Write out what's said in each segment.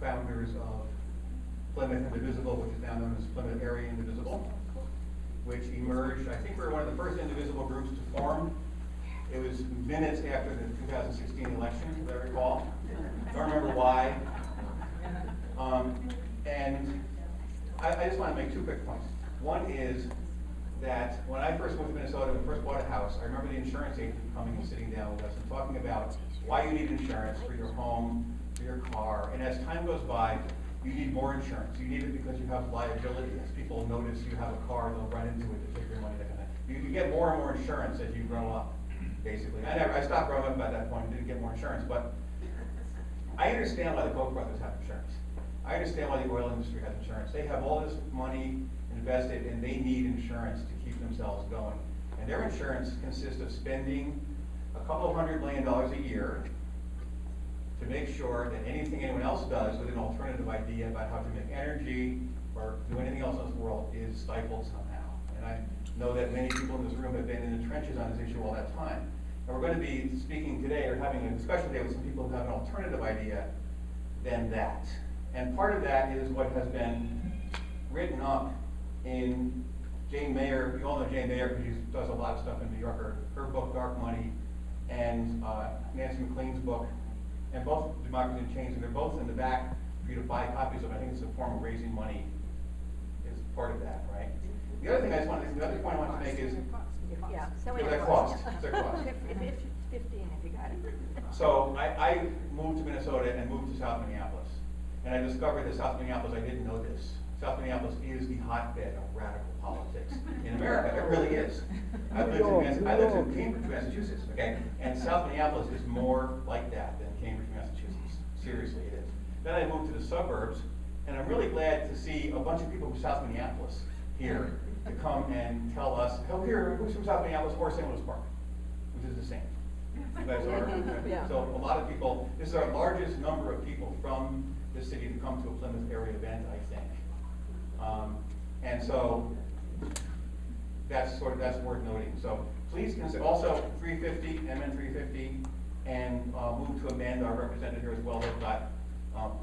founders of Plymouth Indivisible, which is now known as Plymouth Area Indivisible, which emerged, I think we were one of the first indivisible groups to form. It was minutes after the 2016 election, as I recall. I don't remember why. And I just want to make two quick points. One is that when I first moved to Minnesota and first bought a house, I remember the insurance agent coming and sitting down with us and talking about why you need insurance for your home, for your car. And as time goes by, you need more insurance. You need it because you have liability. As people notice you have a car, they'll run into it to take your money. You get more and more insurance as you grow up, basically. I stopped growing up at that point and didn't get more insurance, but I understand why the Koch brothers have insurance. I understand why the oil industry has insurance. They have all this money invested and they need insurance to keep themselves going. And their insurance consists of spending a couple of $100 million a year to make sure that anything anyone else does with an alternative idea about how to make energy or do anything else in this world is stifled somehow. And I know that many people in this room have been in the trenches on this issue all that time. And we're going to be speaking today or having a discussion today with some people who have an alternative idea than that. And part of that is what has been written up in Jane Mayer. You all know Jane Mayer because she does a lot of stuff in New York. Her book, Dark Money, and Nancy MacLean's book, and both Democracy in Chains, and they're both in the back for you to buy copies of. I think it's a form of raising money is part of that, right? The other thing the other point I want to make is, yeah, so that cost. That cost. 15 if you got it. So I moved to Minnesota and moved to South Minneapolis. And I discovered that South Minneapolis, I didn't know this, South Minneapolis is the hotbed of radical politics in America. It really is. I lived in Cambridge, Massachusetts, okay? And South Minneapolis is more like that than Cambridge, Massachusetts. Seriously, it is. Then I moved to the suburbs, and I'm really glad to see a bunch of people from South Minneapolis here to come and tell us, oh, here, who's from South Minneapolis or St. Louis Park, which is the same. You guys are, yeah. So a lot of people, this is our largest number of people from the city to come to a Plymouth area event, I think. And so that's worth noting. So please consider also 350, MN 350, and move to Amanda, our representative here as well. They've got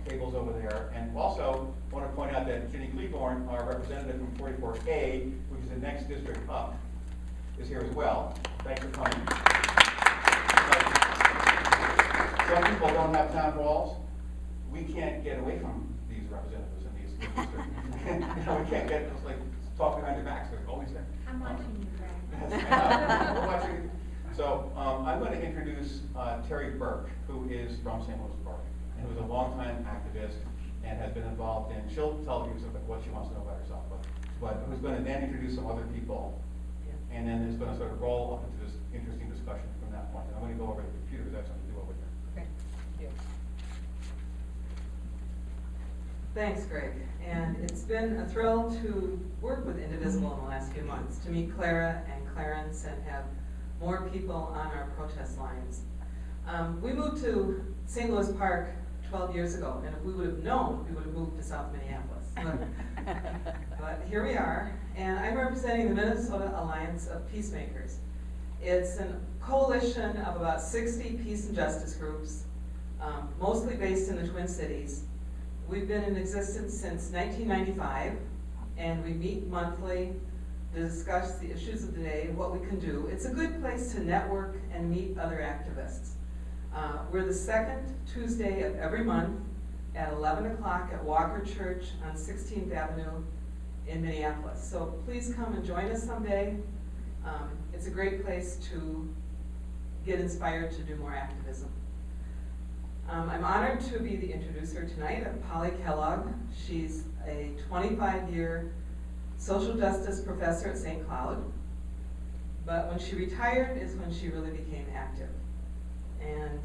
tables over there. And also want to point out that Ginny Cleaborn, our representative from 44A, which is the next district up, is here as well. Thanks for coming. Some people don't have town halls. We can't get away from these representatives in these districts. We can't get just like talking behind your backs. They're always there. I'm watching you, Greg. We're watching. So I'm going to introduce Terry Burke, who is from St. Louis Park, and who's a longtime activist and has been involved in. She'll tell you what she wants to know about herself, but who's going to then introduce some other people, and then is going to sort of roll up into this interesting discussion from that point. And I'm going to go over the computer because I have something to do over there. Okay. Thank you. Thanks, Greg. And it's been a thrill to work with Indivisible in the last few months, to meet Clara and Clarence and have more people on our protest lines. We moved to St. Louis Park 12 years ago, and if we would have known, we would have moved to South Minneapolis. But here we are, and I'm representing the Minnesota Alliance of Peacemakers. It's a coalition of about 60 peace and justice groups, mostly based in the Twin Cities. We've been in existence since 1995, and we meet monthly to discuss the issues of the day, what we can do. It's a good place to network and meet other activists. We're the second Tuesday of every month at 11 o'clock at Walker Church on 16th Avenue in Minneapolis. So please come and join us someday. It's a great place to get inspired to do more activism. I'm honored to be the introducer tonight of Polly Kellogg. She's a 25-year social justice professor at St. Cloud. But when she retired is when she really became active. And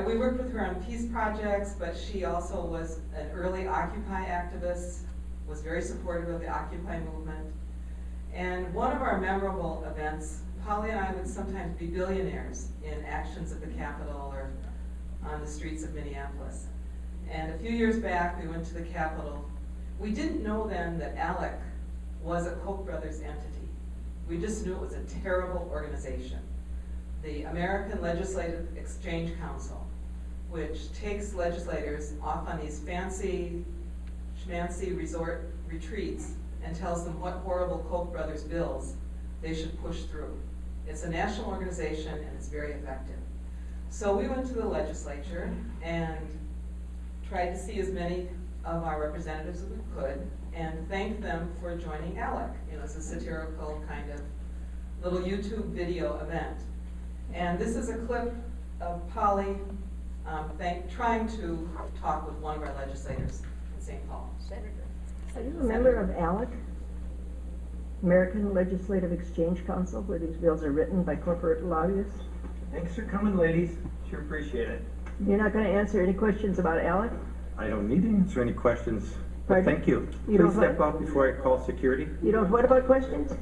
we worked with her on peace projects, but she also was an early Occupy activist, was very supportive of the Occupy movement. And one of our memorable events, Polly and I would sometimes be billionaires in actions at the Capitol or on the streets of Minneapolis. And a few years back, we went to the Capitol. We didn't know then that ALEC was a Koch brothers entity. We just knew it was a terrible organization. The American Legislative Exchange Council which takes legislators off on these fancy, schmancy resort retreats and tells them what horrible Koch brothers bills they should push through. It's a national organization and it's very effective. So we went to the legislature and tried to see as many of our representatives as we could and thanked them for joining ALEC. You know, it's a satirical kind of little YouTube video event. And this is a clip of Polly trying to talk with one of our legislators in St. Paul. Senator. Are you a member of ALEC, American Legislative Exchange Council, where these bills are written by corporate lobbyists? Thanks for coming, ladies. Sure appreciate it. You're not going to answer any questions about ALEC? I don't need to answer any questions, but Pardon? thank you. You Please don't step what? out before I call security. You don't, what about questions?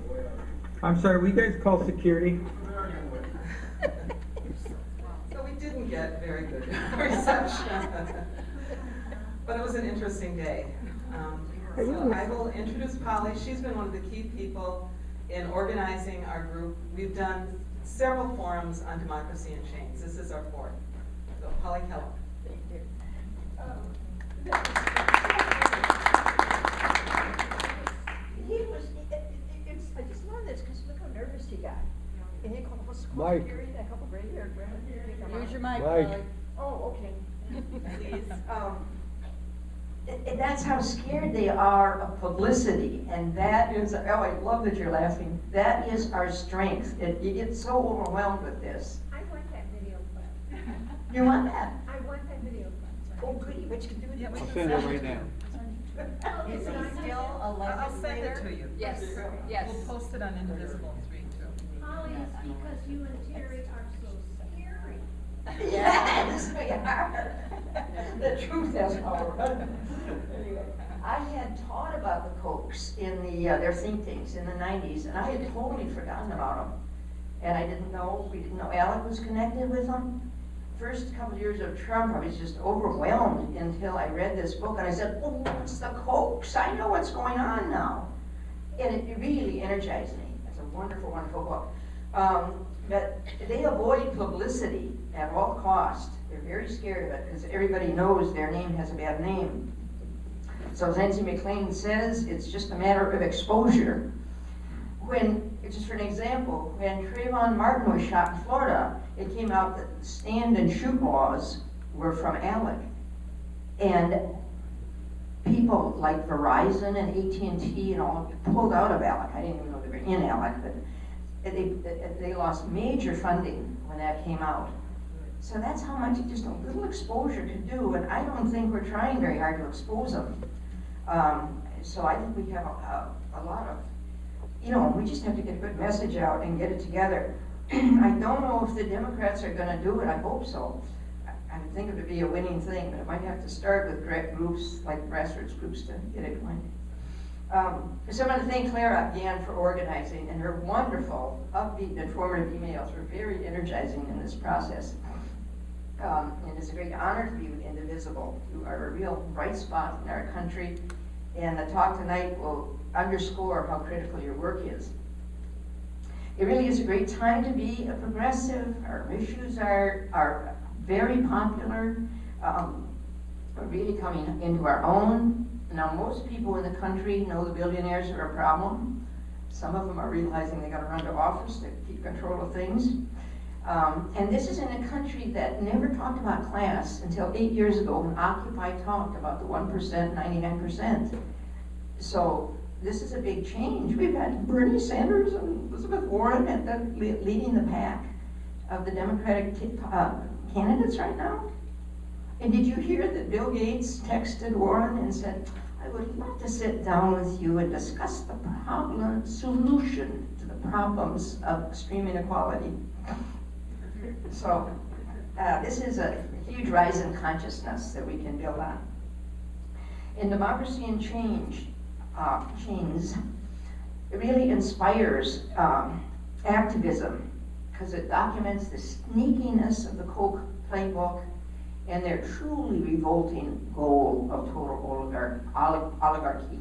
I'm sorry, will you guys call security? So we didn't get very good reception, but it was an interesting day. So I will introduce Polly. She's been one of the key people in organizing our group. We've done several forums on democracy and change. This is our fourth. So Polly Keller. Thank you. I just love this because look how nervous he got. And he called us Mike. security, that couple gray haired women. Use your mic, Mike. Polly. Oh, okay. Please. And that's how scared they are of publicity, and that is, oh, I love that you're laughing. That is our strength. You get so overwhelmed with this. I want that video clip. You want that? I want that video clip. Oh, goody, but you can do it. I'll send it right now. Oh, Is it's he on still a I'll send it legislator? to you. Yes, yes. We'll post it on Indivisible 3 too. Holly, it's because you and Terry are so scary. Yes, we are. The truth has power. Anyway, I had taught about the Kochs in their think tanks in the 90s, and I had totally forgotten about them. And we didn't know ALEC was connected with them. First couple of years of Trump, I was just overwhelmed until I read this book, and I said, oh, it's the Kochs. I know what's going on now. And it really energized me. It's a wonderful, wonderful book. But they avoid publicity at all costs. They're very scared of it because everybody knows their name has a bad name. So as Nancy MacLean says, it's just a matter of exposure. Just for an example, when Trayvon Martin was shot in Florida, it came out that the stand and shoot laws were from ALEC. And people like Verizon and AT&T and all pulled out of ALEC. I didn't even know they were in ALEC, but they lost major funding when that came out. So that's how much just a little exposure could do, and I don't think we're trying very hard to expose them. So I think we have a lot of, we just have to get a good message out and get it together. I don't know if the Democrats are going to do it. I hope so. I think it would be a winning thing, but it might have to start with direct groups, like grassroots groups, to get it going. So I want to thank Clara again for organizing, and her wonderful, upbeat, and informative emails were very energizing in this process. And it's a great honor to be with Indivisible. You are a real bright spot in our country, and the talk tonight will underscore how critical your work is. It really is a great time to be a progressive. Our issues are very popular. We're really coming into our own. Now, most people in the country know the billionaires are a problem. Some of them are realizing they got to run to office to keep control of things. And this is in a country that never talked about class until 8 years ago when Occupy talked about the 1%, 99%. So this is a big change. We've had Bernie Sanders and Elizabeth Warren leading the pack of the Democratic candidates right now. And did you hear that Bill Gates texted Warren and said, I would love to sit down with you and discuss the solution to the problems of extreme inequality. So this is a huge rise in consciousness that we can build on. In Democracy and Change, it really inspires activism because it documents the sneakiness of the Koch playbook and their truly revolting goal of total oligarchy.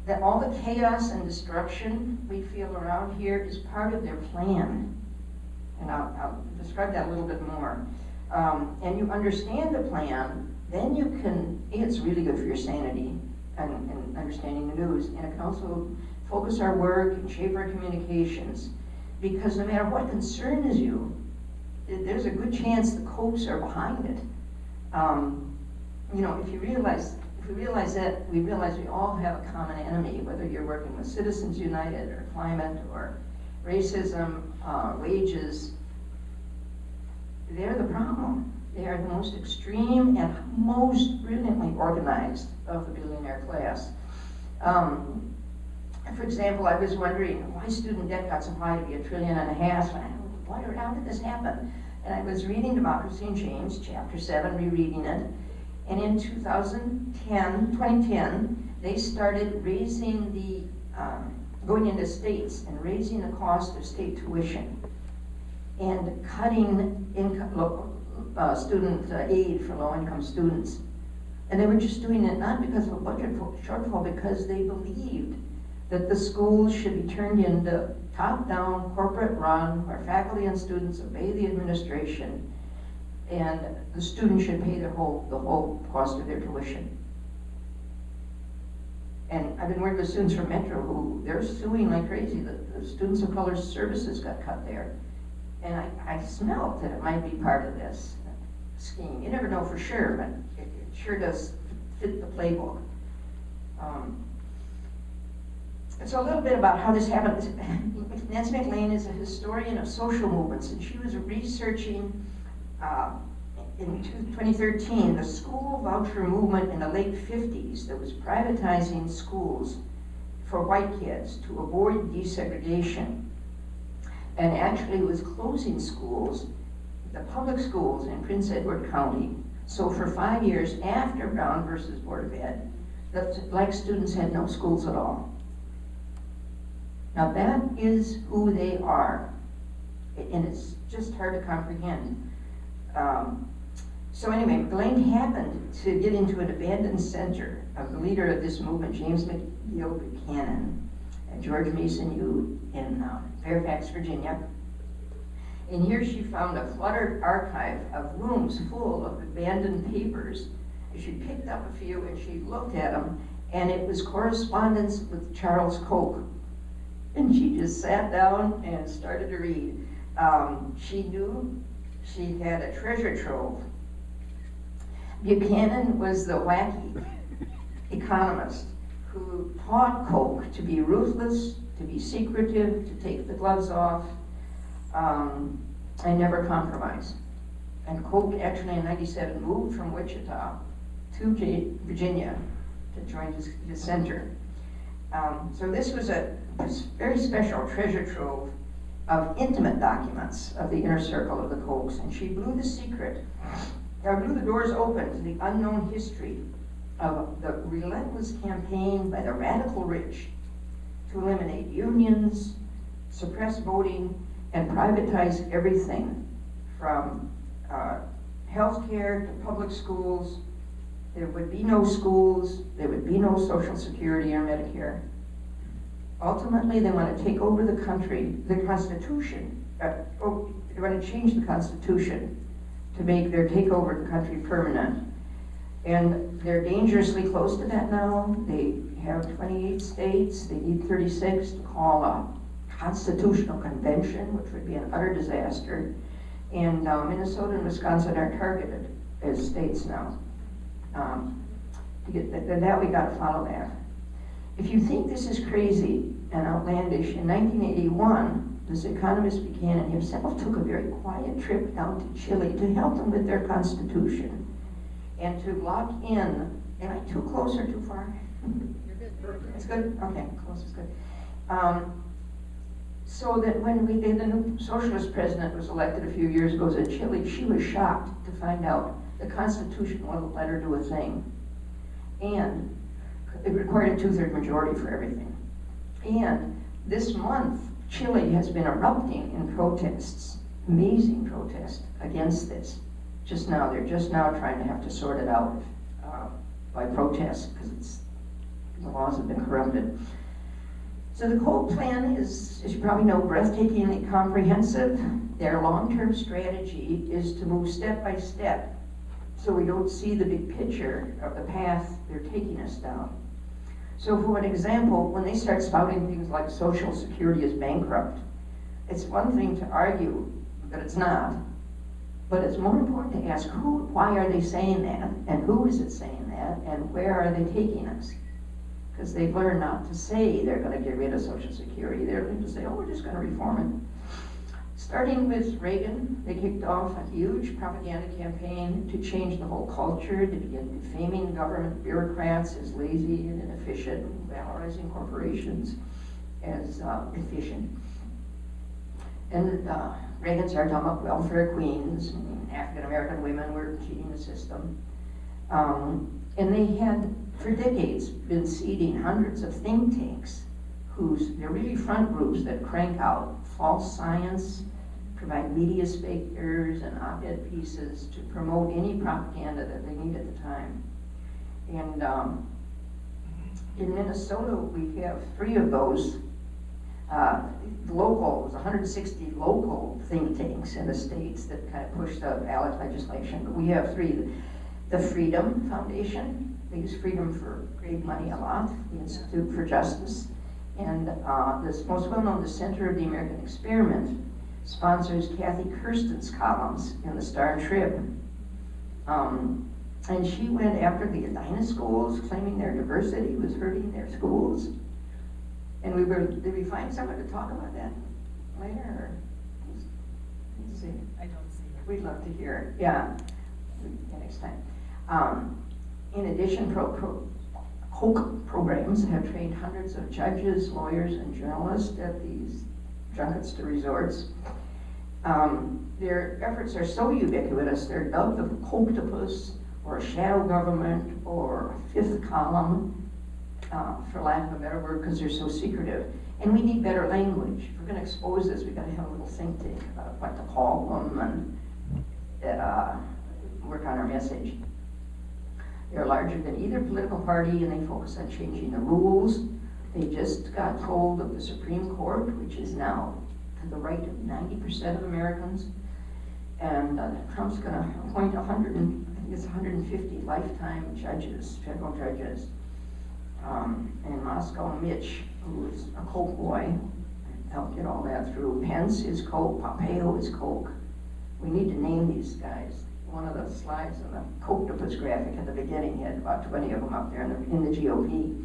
That all the chaos and destruction we feel around here is part of their plan. And I'll describe that a little bit more. and you understand the plan, then you can, it's really good for your sanity and understanding the news, and it can also focus our work and shape our communications, because no matter what concerns you, there's a good chance the Kochs are behind it. You know, if we realize that, we realize we all have a common enemy, whether you're working with Citizens United or climate or racism, wages. They're the problem. They are the most extreme and most brilliantly organized of the billionaire class. For example, I was wondering why student debt got so high to be $1.5 trillion. How did this happen? And I was reading Democracy and Change, Chapter 7, rereading it. And in 2010, they started raising the, going into states and raising the cost of state tuition and cutting student aid for low-income students. And they were just doing it not because of a budget shortfall, because they believed that the schools should be turned into top-down, corporate-run, where faculty and students obey the administration, and the students should pay the whole cost of their tuition. And I've been working with students from Metro who, they're suing like crazy. The Students of Color services got cut there. And I smelled that it might be part of this scheme. You never know for sure, but it sure does fit the playbook. And so a little bit about how this happened. Nancy MacLean is a historian of social movements, and she was researching in 2013 the school voucher movement in the late 50s that was privatizing schools for white kids to avoid desegregation, and actually was closing schools, the public schools in Prince Edward County. So for 5 years after Brown versus Board of Ed, the black students had no schools at all. Now that is who they are, and it's just hard to comprehend. So anyway, MacLean happened to get into an abandoned center of the leader of this movement, James McGill Buchanan, at George Mason U in Fairfax, Virginia. And here she found a cluttered archive of rooms full of abandoned papers. And she picked up a few and she looked at them, and it was correspondence with Charles Koch. And she just sat down and started to read. She knew she had a treasure trove. Buchanan was the wacky economist who taught Koch to be ruthless, to be secretive, to take the gloves off, and never compromise. And Koch actually in '97 moved from Wichita to Virginia to join his center. So this was a very special treasure trove of intimate documents of the inner circle of the Kochs, and she blew the doors open to the unknown history of the relentless campaign by the radical rich to eliminate unions, suppress voting, and privatize everything from healthcare to public schools. There would be no schools, there would be no Social Security or Medicare. Ultimately, they want to take over the country, the Constitution. They want to change the Constitution to make their takeover of the country permanent. And they're dangerously close to that now. They have 28 states. They need 36 to call a constitutional convention, which would be an utter disaster. And Minnesota and Wisconsin are targeted as states now. To get that, we got to follow that. If you think this is crazy and outlandish, in 1981, this economist Buchanan himself took a very quiet trip down to Chile to help them with their constitution and to lock in. Am I too close or too far? You're good. It's good? Okay, close is good. So that when the new socialist president was elected a few years ago in Chile, she was shocked to find out the Constitution wouldn't let her do a thing. And it required a 2/3 majority for everything. And this month, Chile has been erupting in protests, amazing protests against this. They're just now trying to have to sort it out by protest, because the laws have been corrupted. So the Koch plan is, as you probably know, breathtakingly comprehensive. Their long-term strategy is to move step by step so we don't see the big picture of the path they're taking us down. So for an example, when they start spouting things like Social Security is bankrupt, it's one thing to argue that it's not, but it's more important to ask why are they saying that, and who is it saying that, and where are they taking us? Because they've learned not to say they're going to get rid of Social Security. They're going to say, oh, we're just going to reform it. Starting with Reagan, they kicked off a huge propaganda campaign to change the whole culture, to begin defaming government bureaucrats as lazy and inefficient, and valorizing corporations as efficient. And Reagan started talking about welfare queens, and African-American women were cheating the system. And they had, for decades, been seeding hundreds of think tanks they're really front groups that crank out false science, provide media speakers and op-ed pieces to promote any propaganda that they need at the time. And in Minnesota, we have 3 of those local, 160 local think tanks in the states that kind of push the ballot legislation. But we have 3. The Freedom Foundation, they use freedom for great money a lot, the Institute for Justice, and this most well-known, the Center of the American Experiment, sponsors Kathy Kirsten's columns in the Star Trib. And she went after the Edina schools, claiming their diversity was hurting their schools. And did we find someone to talk about that later? Or, let's see. I don't see it. We'd love to hear it, yeah, next time. In addition, Koch programs have trained hundreds of judges, lawyers, and journalists at these junkets to resorts. Their efforts are so ubiquitous, they're dubbed the Kochtopus, or a shadow government, or a fifth column, for lack of a better word, because they're so secretive. And we need better language. If we're going to expose this, we've got to have a little think tank about what to call them and work on our message. They're larger than either political party, and they focus on changing the rules. They just got hold of the Supreme Court, which is now to the right of 90% of Americans. And Trump's going to appoint 150 lifetime judges, federal judges. And Moscow Mitch, who is a Koch boy, helped get all that through. Pence is Koch, Pompeo is Koch. We need to name these guys. One of the slides on the Kochtopus graphic at the beginning had about 20 of them up there in the GOP.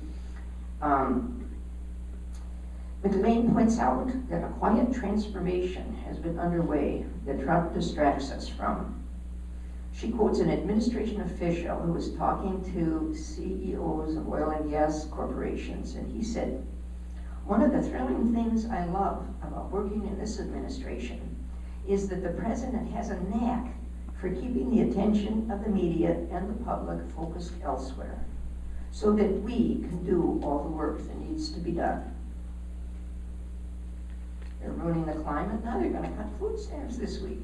MacLean points out that a quiet transformation has been underway that Trump distracts us from. She quotes an administration official who was talking to CEOs of oil and gas corporations, and he said, "One of the thrilling things I love about working in this administration is that the president has a knack for keeping the attention of the media and the public focused elsewhere, so that we can do all the work that needs to be done." They're ruining the climate. Now they're going to cut food stamps this week.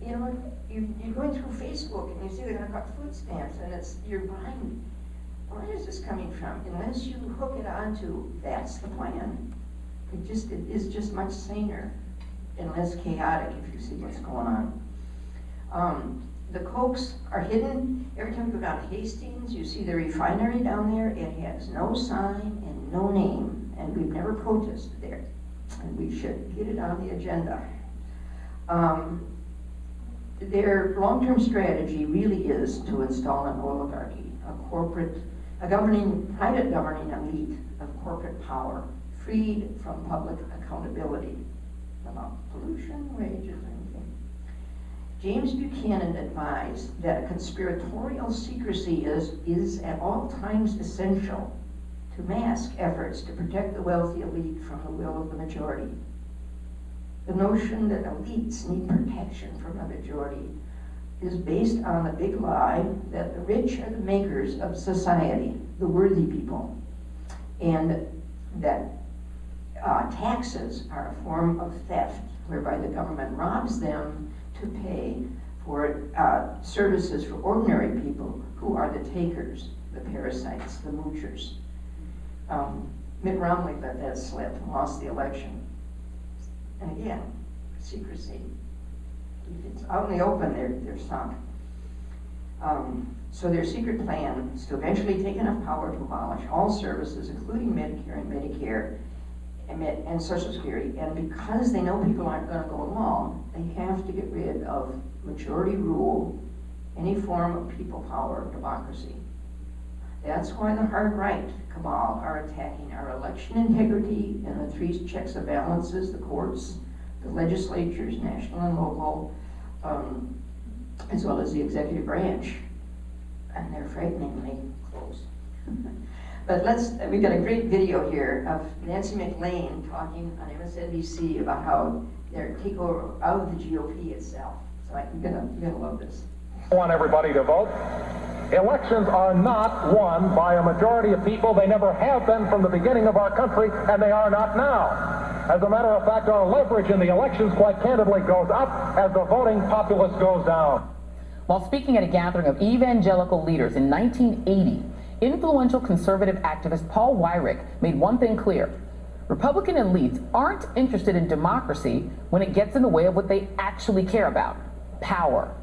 You know, you're going through Facebook and you see they're going to cut food stamps, and you're buying. Where is this coming from? Unless you hook it onto that's the plan, it is just much saner and less chaotic if you see what's going on. The Kochs are hidden. Every time you go down Hastings, you see the refinery down there. It has no sign and no name, and we've never protested there. And we should get it on the agenda. Their long-term strategy really is to install an oligarchy, a private governing elite of corporate power, freed from public accountability about pollution, wages, or anything. James Buchanan advised that conspiratorial secrecy is at all times essential to mask efforts to protect the wealthy elite from the will of the majority. The notion that elites need protection from the majority is based on the big lie that the rich are the makers of society, the worthy people, and that taxes are a form of theft, whereby the government robs them to pay for services for ordinary people who are the takers, the parasites, the moochers. Mitt Romney let that slip and lost the election. And again, secrecy. If it's out in the open, they're sunk. So their secret plan is to eventually take enough power to abolish all services, including Medicare and Medicare and Social Security. And because they know people aren't going to go along, they have to get rid of majority rule, any form of people power, democracy. That's why the hard right cabal are attacking our election integrity and the three checks and balances, the courts, the legislatures, national and local, as well as the executive branch. And they're frighteningly close. But we got a great video here of Nancy MacLean talking on MSNBC about how they're takeover of the GOP itself. So you're gonna love this. I want everybody to vote. Elections are not won by a majority of people. They never have been from the beginning of our country, and they are not now. As a matter of fact, our leverage in the elections, quite candidly, goes up as the voting populace goes down. While speaking at a gathering of evangelical leaders in 1980, influential conservative activist Paul Weyrich made one thing clear. Republican elites aren't interested in democracy when it gets in the way of what they actually care about, power.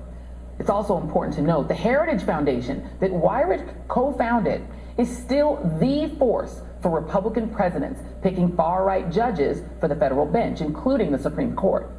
It's also important to note the Heritage Foundation that Weyrich co-founded is still the force for Republican presidents picking far-right judges for the federal bench, including the Supreme Court.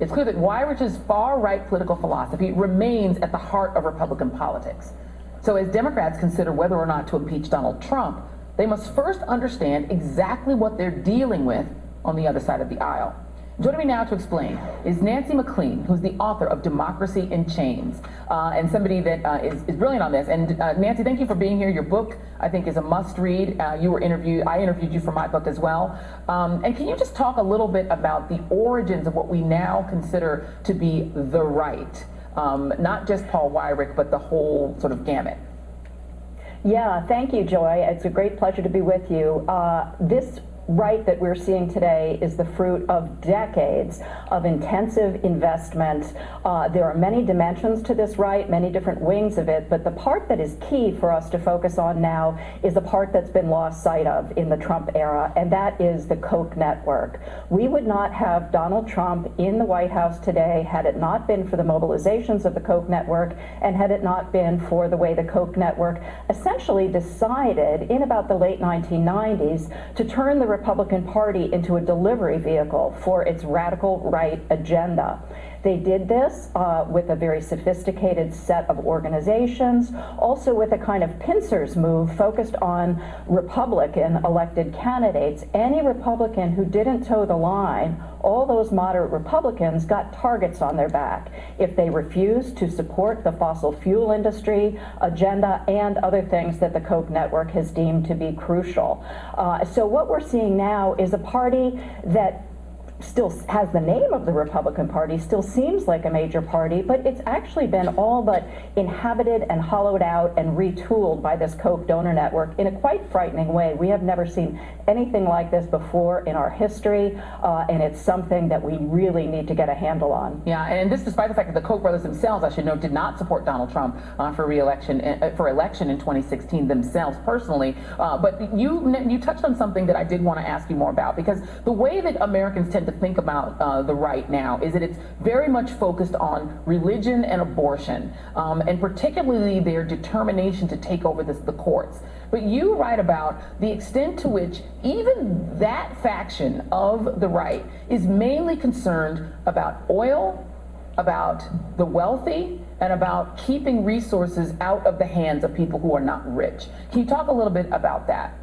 It's clear that Weyrich's far-right political philosophy remains at the heart of Republican politics. So as Democrats consider whether or not to impeach Donald Trump, they must first understand exactly what they're dealing with on the other side of the aisle. Joining me now to explain is Nancy MacLean, who's the author of Democracy in Chains, and somebody that is brilliant on this. And Nancy, thank you for being here. Your book, I think, is a must-read. I interviewed you for my book as well. And can you just talk a little bit about the origins of what we now consider to be the right? Not just Paul Weyrich, but the whole sort of gamut. Yeah, thank you, Joy. It's a great pleasure to be with you. This right that we're seeing today is the fruit of decades of intensive investment. There are many dimensions to this right, many different wings of it, but the part that is key for us to focus on now is the part that's been lost sight of in the Trump era, and that is the Koch network. We would not have Donald Trump in the White House today had it not been for the mobilizations of the Koch network and had it not been for the way the Koch network essentially decided in about the late 1990s to turn the Republican Party into a delivery vehicle for its radical right agenda. They did this with a very sophisticated set of organizations, also with a kind of pincers move focused on Republican elected candidates. Any Republican who didn't toe the line, all those moderate Republicans got targets on their back if they refused to support the fossil fuel industry agenda and other things that the Koch network has deemed to be crucial. So what we're seeing now is a party that still has the name of the Republican Party, still seems like a major party, but it's actually been all but inhabited and hollowed out and retooled by this Koch donor network in a quite frightening way. We have never seen anything like this before in our history, and it's something that we really need to get a handle on. Yeah, and this despite the fact that the Koch brothers themselves, I should note, did not support Donald Trump for election in 2016 themselves personally. But you touched on something that I did want to ask you more about, because the way that Americans tend to think about the right now is that it's very much focused on religion and abortion, and particularly their determination to take over the courts. But you write about the extent to which even that faction of the right is mainly concerned about oil, about the wealthy, and about keeping resources out of the hands of people who are not rich. Can you talk a little bit about that?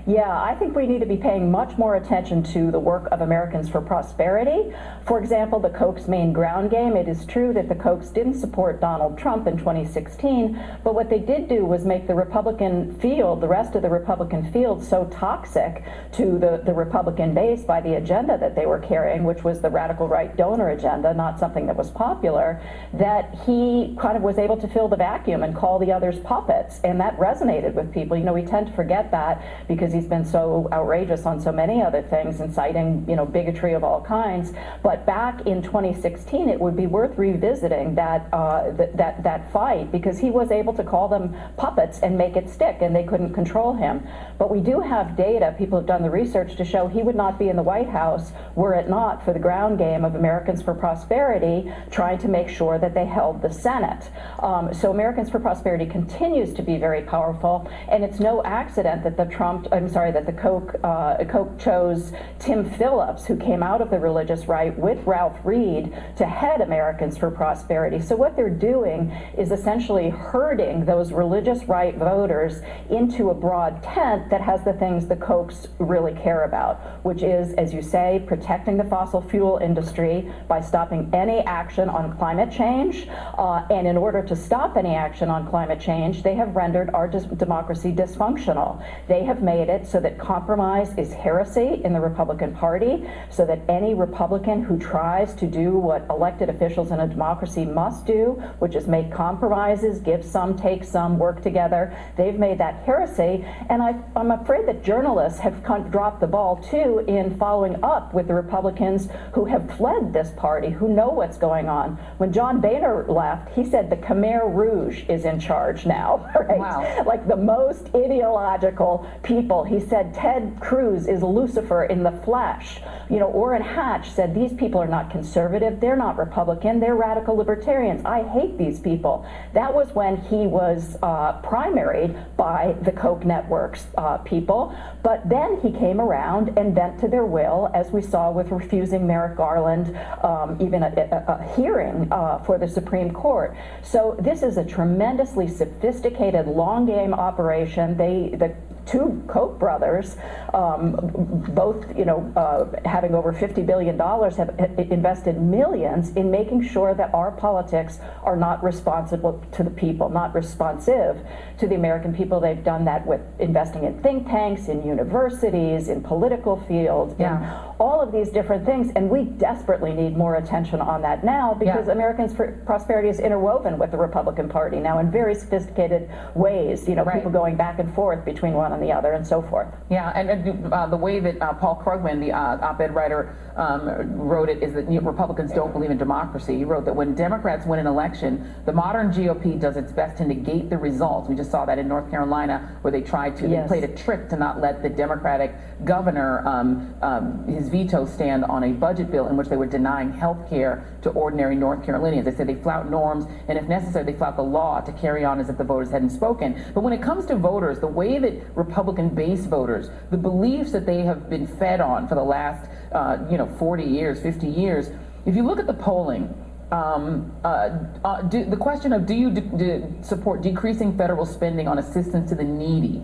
Yeah, I think we need to be paying much more attention to the work of Americans for Prosperity. For example, the Koch's main ground game. It is true that the Kochs didn't support Donald Trump in 2016, but what they did do was make the Republican field, the rest of the Republican field, so toxic to the Republican base by the agenda that they were carrying, which was the radical right donor agenda, not something that was popular, that he kind of was able to fill the vacuum and call the others puppets, and that resonated with people. You know, we tend to forget that because he's been so outrageous on so many other things, inciting, you know, bigotry of all kinds. But back in 2016, it would be worth revisiting that that fight, because he was able to call them puppets and make it stick, and they couldn't control him. But we do have data, people have done the research to show he would not be in the White House were it not for the ground game of Americans for Prosperity trying to make sure that they held the Senate. So Americans for Prosperity continues to be very powerful, and it's no accident that the Koch chose Tim Phillips, who came out of the religious right with Ralph Reed, to head Americans for Prosperity. So what they're doing is essentially herding those religious right voters into a broad tent that has the things the Kochs really care about, which is, as you say, protecting the fossil fuel industry by stopping any action on climate change. And in order to stop any action on climate change, they have rendered our democracy dysfunctional. They have made it so that compromise is heresy in the Republican Party, so that any Republican who tries to do what elected officials in a democracy must do, which is make compromises, give some, take some, work together, they've made that heresy. And I'm afraid that journalists have dropped the ball too in following up with the Republicans who have fled this party, who know what's going on. When John Boehner left, he said the Khmer Rouge is in charge now, right? Wow. Like the most ideological people. He said Ted Cruz is Lucifer in the flesh. You know, Orrin Hatch said these people are not conservative, they're not Republican, they're radical libertarians. I hate these people. That was when he was primaried by the Koch network's people. But then he came around and bent to their will, as we saw with refusing Merrick Garland even a hearing for the Supreme Court. So this is a tremendously sophisticated long game operation. The two Koch brothers, both, you know, having over $50 billion, have invested millions in making sure that our politics are not responsible to the people, not responsive to the American people. They've done that with investing in think tanks, in universities, in political fields, in all of these different things. And we desperately need more attention on that now, because Americans for Prosperity is interwoven with the Republican Party now in very sophisticated ways, you know, people going back and forth between one and the other and so forth. Yeah, and the way that Paul Krugman, the op-ed writer, wrote it is that Republicans don't believe in democracy. He wrote that when Democrats win an election, the modern GOP does its best to negate the results. We just saw that in North Carolina, where they tried to, they played a trick to not let the Democratic governor, his veto stand on a budget bill in which they were denying health care to ordinary North Carolinians. They said they flout norms, and if necessary, they flout the law to carry on as if the voters hadn't spoken. But when it comes to voters, the way that Republican base voters, the beliefs that they have been fed on for the last 40 years, 50 years, if you look at the polling, the question of do you support decreasing federal spending on assistance to the needy,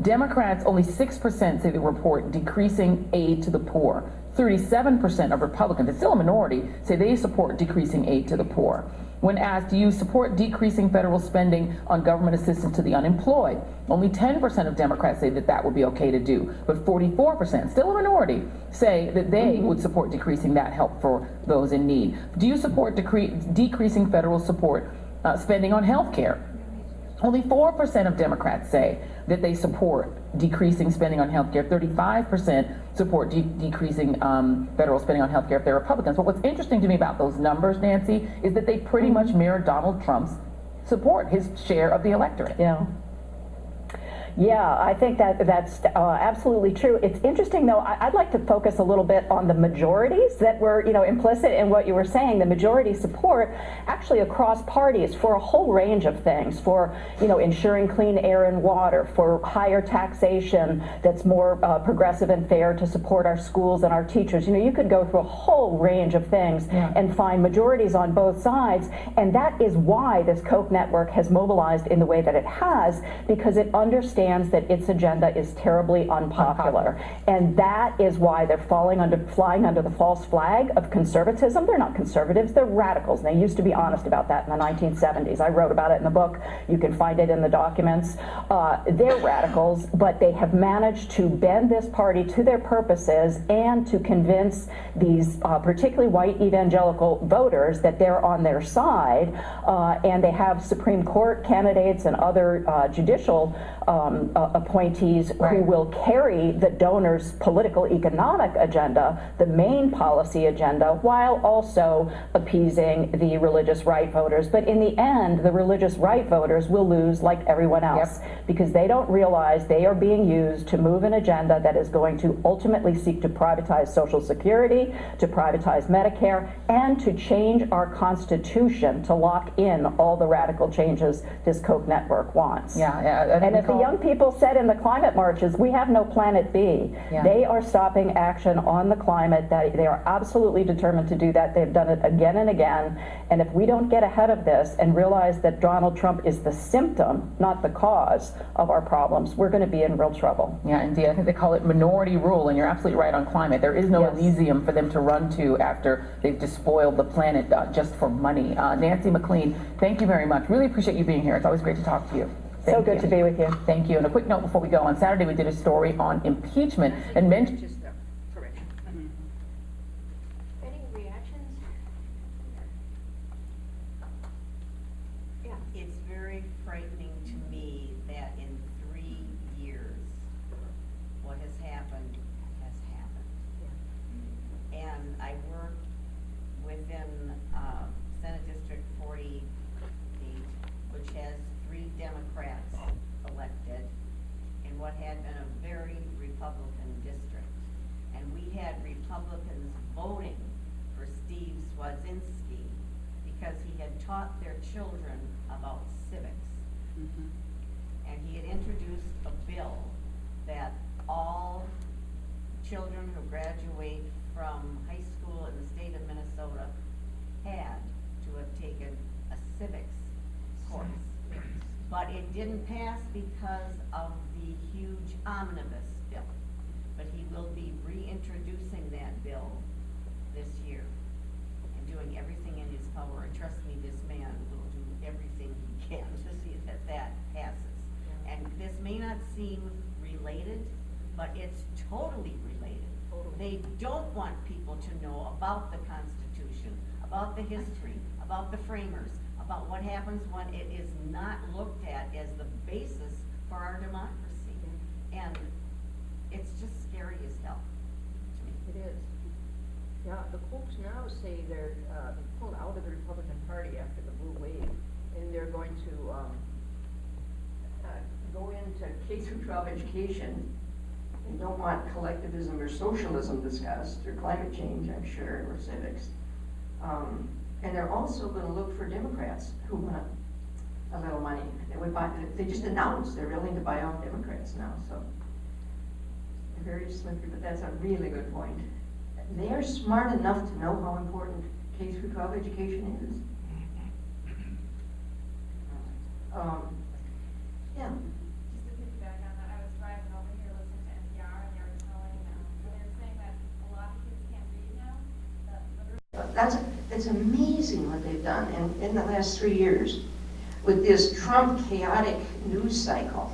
Democrats, only 6% say they report decreasing aid to the poor. 37% of Republicans, it's still a minority, say they support decreasing aid to the poor. When asked, do you support decreasing federal spending on government assistance to the unemployed? Only 10% of Democrats say that that would be okay to do, but 44%, still a minority, say that they would support decreasing that help for those in need. Do you support decreasing federal support spending on health care? Only 4% of Democrats say that they support decreasing spending on health care. 35% support decreasing federal spending on health care if they're Republicans. But what's interesting to me about those numbers, Nancy, is that they pretty much mirror Donald Trump's support, his share of the electorate. Yeah, I think that's absolutely true. It's interesting, though. I'd like to focus a little bit on the majorities that were, implicit in what you were saying. The majority support, actually across parties, for a whole range of things. For, ensuring clean air and water, for higher taxation that's more progressive and fair to support our schools and our teachers. You could go through a whole range of things and find majorities on both sides. And that is why this Koch network has mobilized in the way that it has, because it understands that its agenda is terribly unpopular. And that is why they're flying under the false flag of conservatism. They're not conservatives, they're radicals. And they used to be honest about that in the 1970s. I wrote about it in the book. You can find it in the documents. They're radicals, but they have managed to bend this party to their purposes and to convince these particularly white evangelical voters that they're on their side. And they have Supreme Court candidates and other judicial appointees Right. who will carry the donor's political economic agenda, the main policy agenda, while also appeasing the religious right voters. But in the end, the religious right voters will lose like everyone else, because they don't realize they are being used to move an agenda that is going to ultimately seek to privatize Social Security, to privatize Medicare, and to change our Constitution to lock in all the radical changes this Koch network wants. And if the young people said in the climate marches, we have no planet B, they are stopping action on the climate. That they are absolutely determined to do that. They've done it again and again. And if we don't get ahead of this and realize that Donald Trump is the symptom, not the cause of our problems, we're going to be in real trouble. Yeah, indeed. I think they call it minority rule, and you're absolutely right on climate. There is no Elysium for them to run to after they've despoiled the planet just for money. Nancy MacLean, thank you very much. Really appreciate you being here. It's always great to talk to you. So good to be with you. Thank you. And a quick note before we go. On Saturday, we did a story on impeachment and mentioned. Just a correction. Any reactions? Yeah. It's very frightening to me that in 3 years, what has happened has happened. And I work within Senate District 48, which has 3 Democrats elected in what had been a very Republican district. And we had Republicans voting for Steve Swazinski because he had taught their children about civics. And he had introduced a bill that all children who graduate from high school in the state of Minnesota had to have taken a civics course. But it didn't pass because of the huge omnibus bill. But he will be reintroducing that bill this year and doing everything in his power. And trust me, this man will do everything he can to see that that passes. And this may not seem related, but it's totally related. They don't want people to know about the Constitution, about the history, about the framers, about what happens when it is not looked at as the basis for our democracy. And it's just scary as hell to me. It is. Yeah, the folks now say they're pulled out of the Republican Party after the blue wave, and they're going to go into K-12 education. They don't want collectivism or socialism discussed, or climate change, I'm sure, or civics. And they're also going to look for Democrats who want a little money. They would buy. They just announced they're willing to buy off Democrats now. So they're very slippery. But that's a really good point. They are smart enough to know how important K-12 education is. Yeah. Just to piggyback on that, I was driving over here listening to NPR, and they were telling, they were saying that a lot of kids can't read now. It's amazing what they've done in the last 3 years with this Trump chaotic news cycle.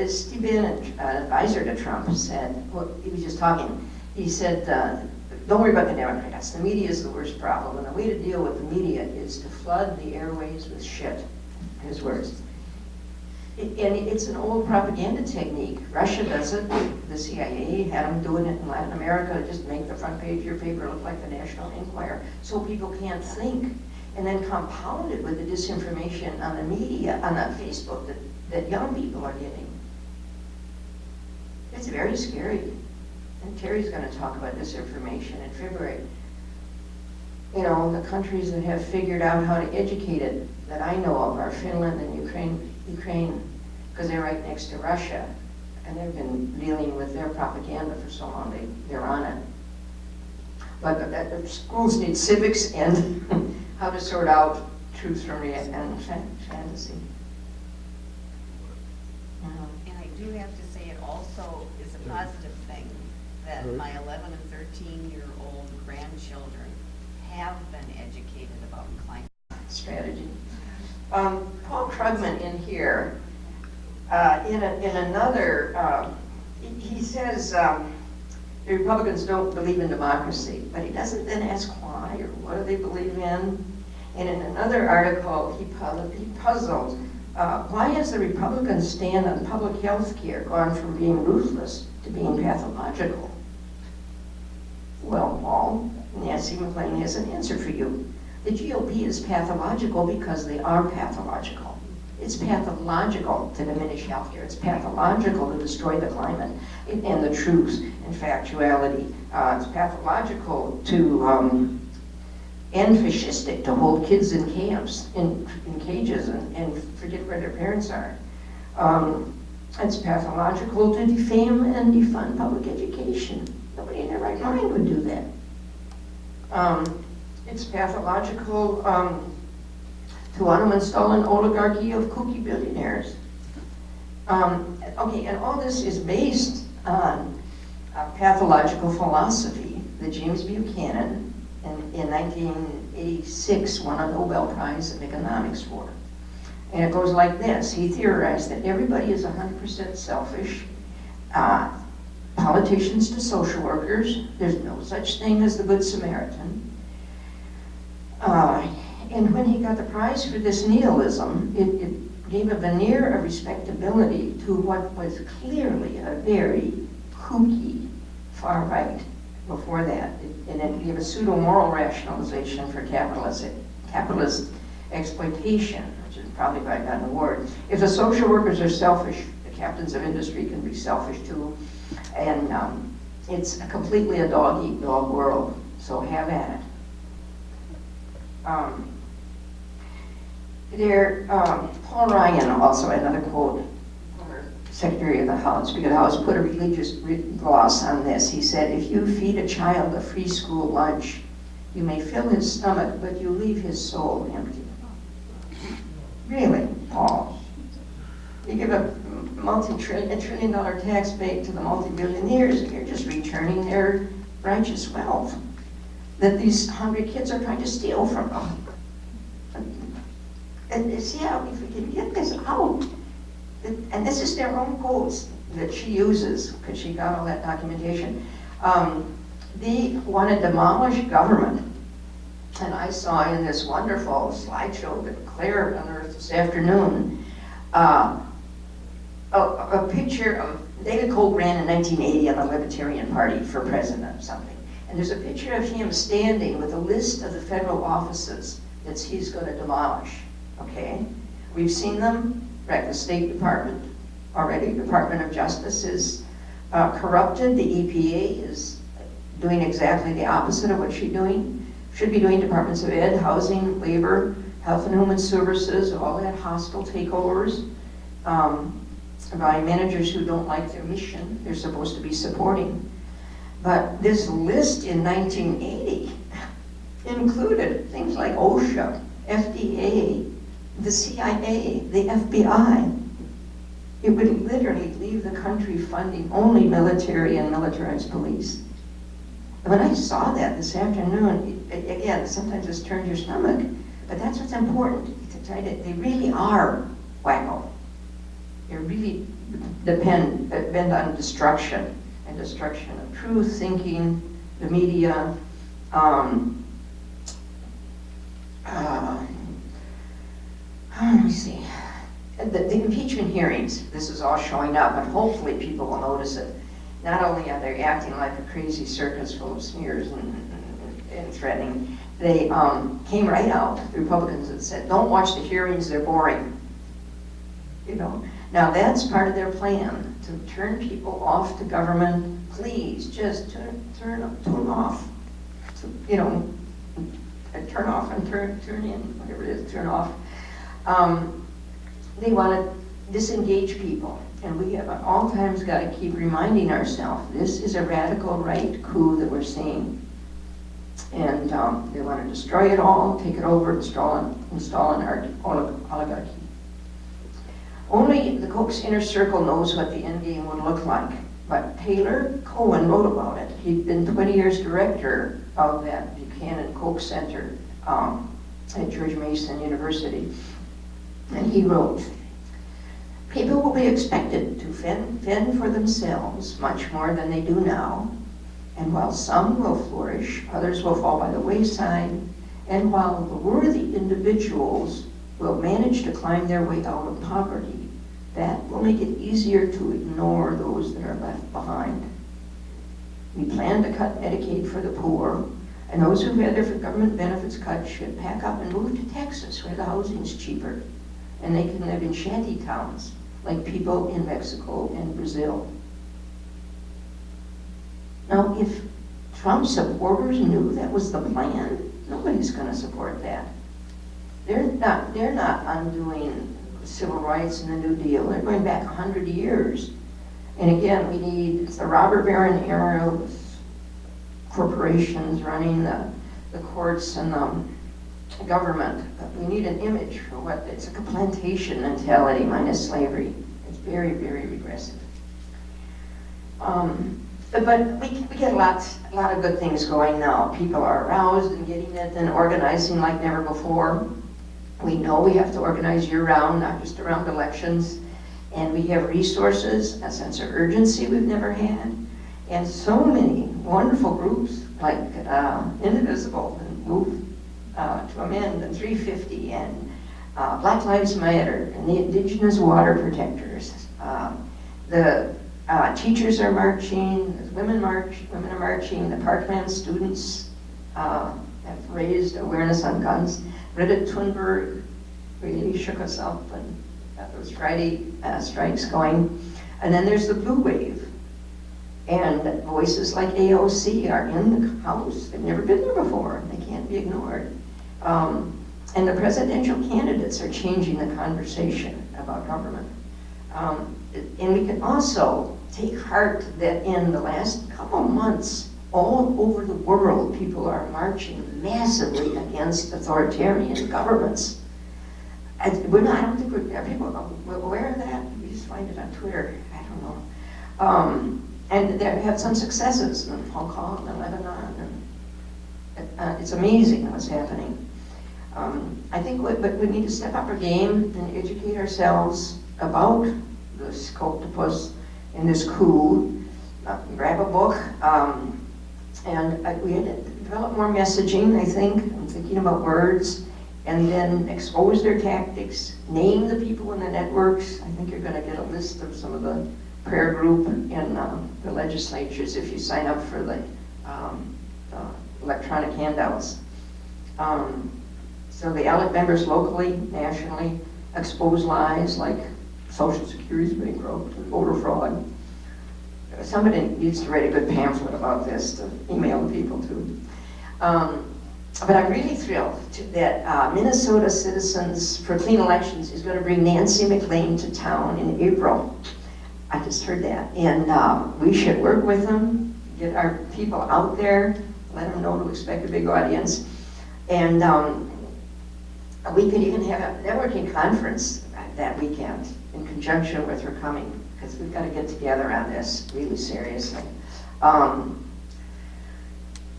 Steve Bannon, an advisor to Trump, said, well, he was just talking, he said, don't worry about the Democrats. The media is the worst problem, and the way to deal with the media is to flood the airways with shit, his words. And it's an old propaganda technique. Russia does it. The CIA had them doing it in Latin America. Just make the front page of your paper look like the National Enquirer, so people can't think. And then compounded with the disinformation on the media, on the Facebook that young people are getting. It's very scary. And Terry's going to talk about disinformation in February. You know, the countries that have figured out how to educate it that I know of are Finland and Ukraine, because they're right next to Russia, and they've been dealing with their propaganda for so long, they're on it. But the schools need civics and how to sort out truth from reality and fantasy. And I do have to say it also is a positive thing that my 11 and 13-year-old grandchildren have been educated about climate strategy. Paul Krugman in here, in another, he says the Republicans don't believe in democracy, but he doesn't then ask why or what do they believe in. And in another article, he puzzled Why has the Republican stand on public health care gone from being ruthless to being pathological? Well, Paul, Nancy MacLean has an answer for you. The GOP is pathological because they are pathological. It's pathological to diminish healthcare. It's pathological to destroy the climate and the truth and factuality. It's pathological to and fascistic to hold kids in camps, in cages, and forget where their parents are. It's pathological to defame and defund public education. Nobody in their right mind would do that. It's pathological to want to install an oligarchy of kooky billionaires. Okay, and all this is based on a pathological philosophy that James Buchanan in 1986 won a Nobel Prize in economics for. And it goes like this. He theorized that everybody is 100% selfish, politicians to social workers, there's no such thing as the Good Samaritan. And when he got the prize for this nihilism, it gave a veneer of respectability to what was clearly a very kooky far right before that. And it gave a pseudo-moral rationalization for capitalist exploitation, which is probably why I got an award. If the social workers are selfish, the captains of industry can be selfish too. And it's completely a dog-eat-dog world, so have at it. Paul Ryan, also another quote, former Secretary of the House, Speaker of the House, put a religious gloss on this. He said, if you feed a child a free school lunch, you may fill his stomach, but you leave his soul empty. Really, Paul? You give a multi-trillion-dollar tax break to the multi-billionaires, and you're just returning their righteous wealth that these hungry kids are trying to steal from them. And see how, if we can get this out, and this is their own quotes that she uses, because she got all that documentation. They want to demolish government. And I saw in this wonderful slideshow that Claire unearthed this afternoon, a picture of David Cole ran in 1980 on the Libertarian Party for president or something. And there's a picture of him standing with a list of the federal offices that he's going to demolish. Okay, we've seen them, right? The State Department already. Department of Justice is corrupted. The EPA is doing exactly the opposite of what she's doing. Should be doing departments of ed, housing, labor, health and human services, all that hostile takeovers by managers who don't like their mission. They're supposed to be supporting. But this list in 1980 included things like OSHA, FDA, the CIA, the FBI. It would literally leave the country funding only military and militarized police. When I saw that this afternoon, again, sometimes this turns your stomach, but that's what's important. To try to, they really are wacko. They really depend on destruction, and destruction of truth, thinking, the media, let me see. The impeachment hearings, this is all showing up, and hopefully people will notice it. Not only are they acting like a crazy circus full of smears and threatening, they came right out, the Republicans, and said, don't watch the hearings, they're boring. You know, now that's part of their plan, to turn people off to government. Please, just turn off. You know, turn off and turn in, whatever it is, turn off. They want to disengage people, and we have at all times got to keep reminding ourselves, this is a radical right coup that we're seeing. And they want to destroy it all, take it over, install an oligarchy. Only the Koch's inner circle knows what the end game would look like. But Taylor Cohen wrote about it. He'd been 20 years director of that Buchanan Koch Center at George Mason University. And he wrote, people will be expected to fend for themselves much more than they do now. And while some will flourish, others will fall by the wayside. And while the worthy individuals will manage to climb their way out of poverty. That will make it easier to ignore those that are left behind. We plan to cut Medicaid for the poor, and those who've had their government benefits cut should pack up and move to Texas, where the housing's cheaper, and they can live in shanty towns like people in Mexico and Brazil. Now, if Trump supporters knew that was the plan, nobody's going to support that. They're not undoing civil rights and the New Deal. They're going back 100 years. And again, we need the robber baron era with corporations running the courts and the government. But we need an image for what it's like, a plantation mentality minus slavery. It's very, very regressive. But we get a lot of good things going now. People are aroused and getting it and organizing like never before. We know we have to organize year-round, not just around elections. And we have resources, a sense of urgency we've never had. And so many wonderful groups like Indivisible and Move to Amend and 350 and Black Lives Matter and the Indigenous Water Protectors. The teachers are marching, women are marching, the Parkland students have raised awareness on guns. Greta Thunberg really shook us up and got those Friday strikes going. And then there's the blue wave. And voices like AOC are in the House. They've never been there before. They can't be ignored. And the presidential candidates are changing the conversation about government. And we can also take heart that in the last couple months, all over the world, people are marching massively against authoritarian governments. I don't think are people aware of that? We just find it on Twitter. I don't know. And they have some successes in Hong Kong and Lebanon. And it's amazing what's happening. I think we need to step up our game and educate ourselves about this octopus and this coup. Grab a book. And we had to develop more messaging, I think. I'm thinking about words. And then expose their tactics. Name the people in the networks. I think you're going to get a list of some of the prayer group in the legislatures if you sign up for the electronic handouts. So the ALEC members locally, nationally, expose lies like Social Security's bankrupt and voter fraud. Somebody needs to write a good pamphlet about this to email the people to. But I'm really thrilled that Minnesota Citizens for Clean Elections is going to bring Nancy MacLean to town in April. I just heard that. And we should work with them, get our people out there, let them know to expect a big audience. And we could even have a networking conference that weekend in conjunction with her coming, because we've got to get together on this really seriously.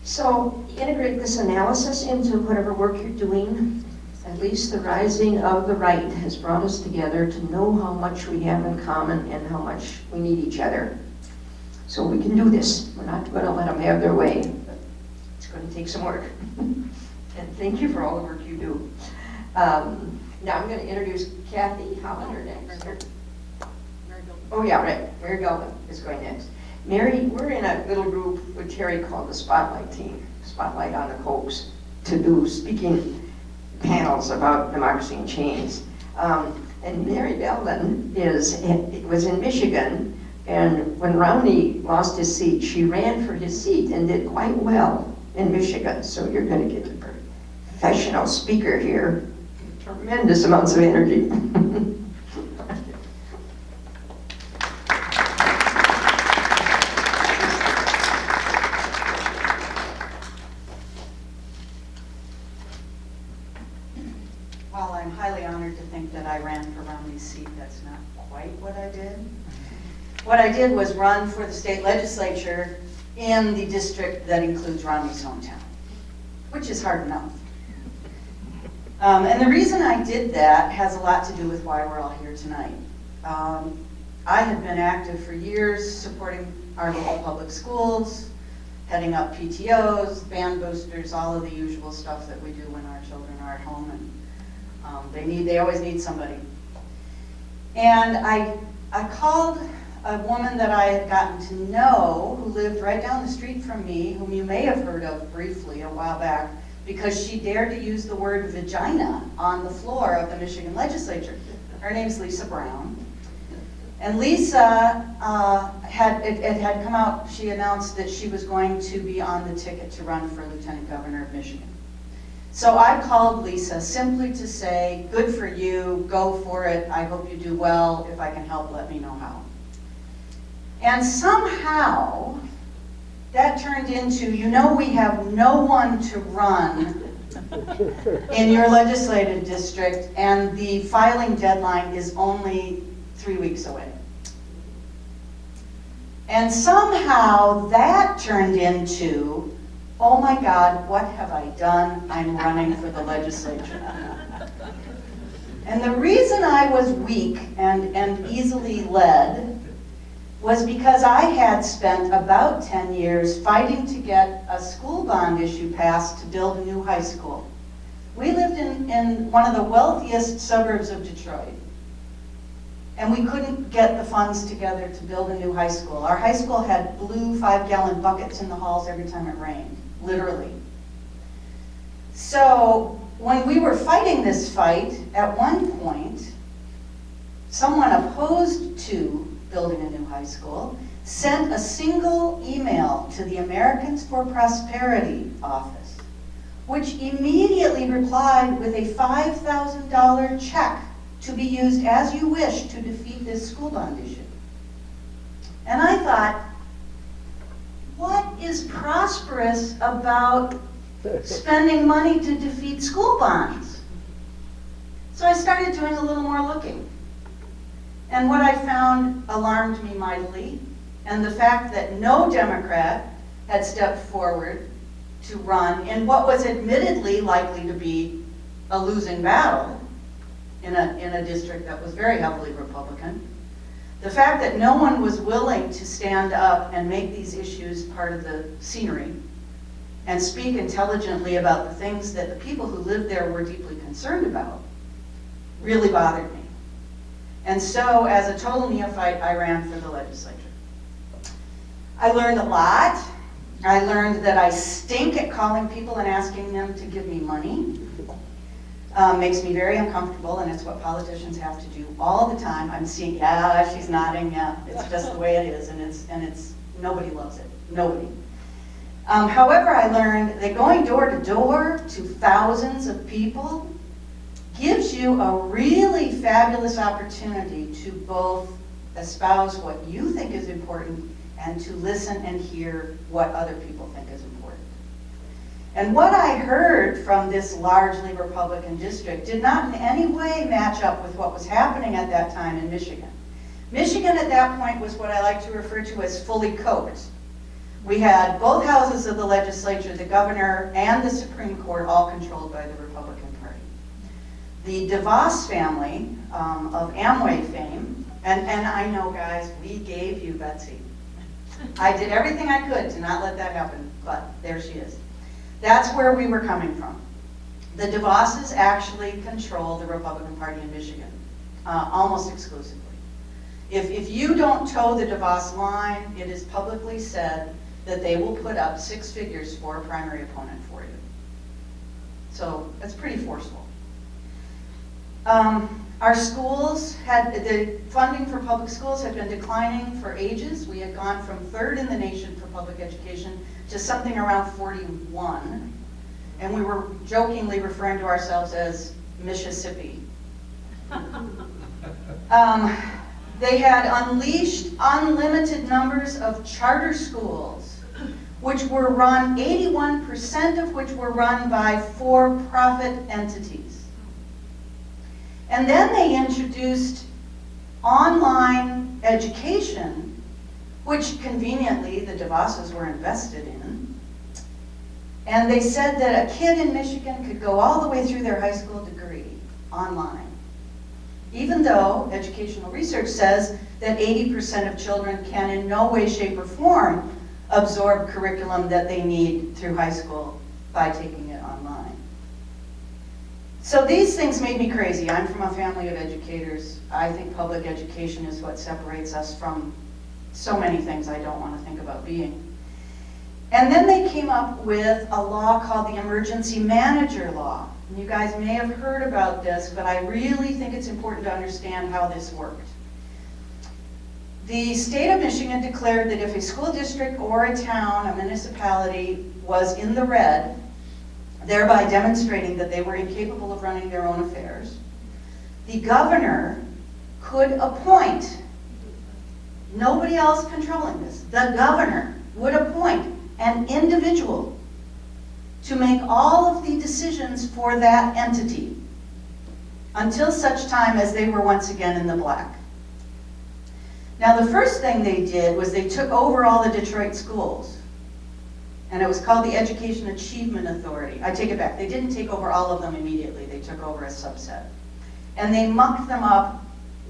So integrate this analysis into whatever work you're doing. At least the rising of the right has brought us together to know how much we have in common and how much we need each other. So we can do this. We're not going to let them have their way. But it's going to take some work. And thank you for all the work you do. Now I'm going to introduce Kathy Hollander next. Oh yeah, right. Mary Gelman is going next. Mary, we're in a little group with Terry called the Spotlight Team, Spotlight on the Folks, to do speaking panels about democracy and change. And Mary Gelman was in Michigan, and when Romney lost his seat, she ran for his seat and did quite well in Michigan. So you're going to get a professional speaker here. Tremendous amounts of energy. Well, I'm highly honored to think that I ran for Romney's seat. That's not quite what I did. What I did was run for the state legislature in the district that includes Romney's hometown, which is hard enough. And the reason I did that has a lot to do with why we're all here tonight. I have been active for years supporting our local public schools, heading up PTOs, band boosters, all of the usual stuff that we do when our children are at home. And They always need somebody. And I called a woman that I had gotten to know who lived right down the street from me, whom you may have heard of briefly a while back, because she dared to use the word vagina on the floor of the Michigan legislature. Her name's Lisa Brown. And Lisa it had come out, she announced that she was going to be on the ticket to run for Lieutenant Governor of Michigan. So I called Lisa simply to say, good for you, go for it, I hope you do well, if I can help, let me know how. And somehow, that turned into, we have no one to run in your legislative district, and the filing deadline is only 3 weeks away. And somehow that turned into, oh my God, what have I done? I'm running for the legislature. And the reason I was weak and easily led was because I had spent about 10 years fighting to get a school bond issue passed to build a new high school. We lived in one of the wealthiest suburbs of Detroit, and we couldn't get the funds together to build a new high school. Our high school had blue 5-gallon buckets in the halls every time it rained, literally. So when we were fighting this fight, at one point, someone opposed to building a new high school sent a single email to the Americans for Prosperity office, which immediately replied with a $5,000 check to be used as you wish to defeat this school bond issue. And I thought, what is prosperous about spending money to defeat school bonds? So I started doing a little more looking. And what I found alarmed me mightily, and the fact that no Democrat had stepped forward to run in what was admittedly likely to be a losing battle in a district that was very heavily Republican. The fact that no one was willing to stand up and make these issues part of the scenery and speak intelligently about the things that the people who lived there were deeply concerned about really bothered me. And so, as a total neophyte, I ran for the legislature. I learned a lot. I learned that I stink at calling people and asking them to give me money. Makes me very uncomfortable, and it's what politicians have to do all the time. I'm seeing, yeah, she's nodding, yeah, it's just the way it is, and it's nobody loves it, nobody. However, I learned that going door to door to thousands of people gives you a really fabulous opportunity to both espouse what you think is important and to listen and hear what other people think is important. And what I heard from this largely Republican district did not in any way match up with what was happening at that time in Michigan. Michigan at that point was what I like to refer to as fully coked. We had both houses of the legislature, the governor, and the Supreme Court all controlled by the Republican Party. The DeVos family of Amway fame, and I know, guys, we gave you Betsy. I did everything I could to not let that happen, but there she is. That's where we were coming from. The DeVosses actually control the Republican Party in Michigan, almost exclusively. If you don't toe the DeVos line, it is publicly said that they will put up 6 figures for a primary opponent for you. So that's pretty forceful. Our schools the funding for public schools had been declining for ages. We had gone from 3rd in the nation for public education to something around 41. And we were jokingly referring to ourselves as Mississippi. They had unleashed unlimited numbers of charter schools, which were run, 81% of which were run by for-profit entities. And then they introduced online education, which conveniently the DeVosses were invested in. And they said that a kid in Michigan could go all the way through their high school degree online, even though educational research says that 80% of children can in no way, shape, or form absorb curriculum that they need through high school by taking it online. So these things made me crazy. I'm from a family of educators. I think public education is what separates us from so many things I don't want to think about being. And then they came up with a law called the Emergency Manager Law. And you guys may have heard about this, but I really think it's important to understand how this worked. The state of Michigan declared that if a school district or a town, a municipality, was in the red, thereby demonstrating that they were incapable of running their own affairs, the governor could appoint, nobody else controlling this, the governor would appoint an individual to make all of the decisions for that entity until such time as they were once again in the black. Now, the first thing they did was they took over all the Detroit schools, and it was called the Education Achievement Authority. I take it back. They didn't take over all of them immediately. They took over a subset. And they mucked them up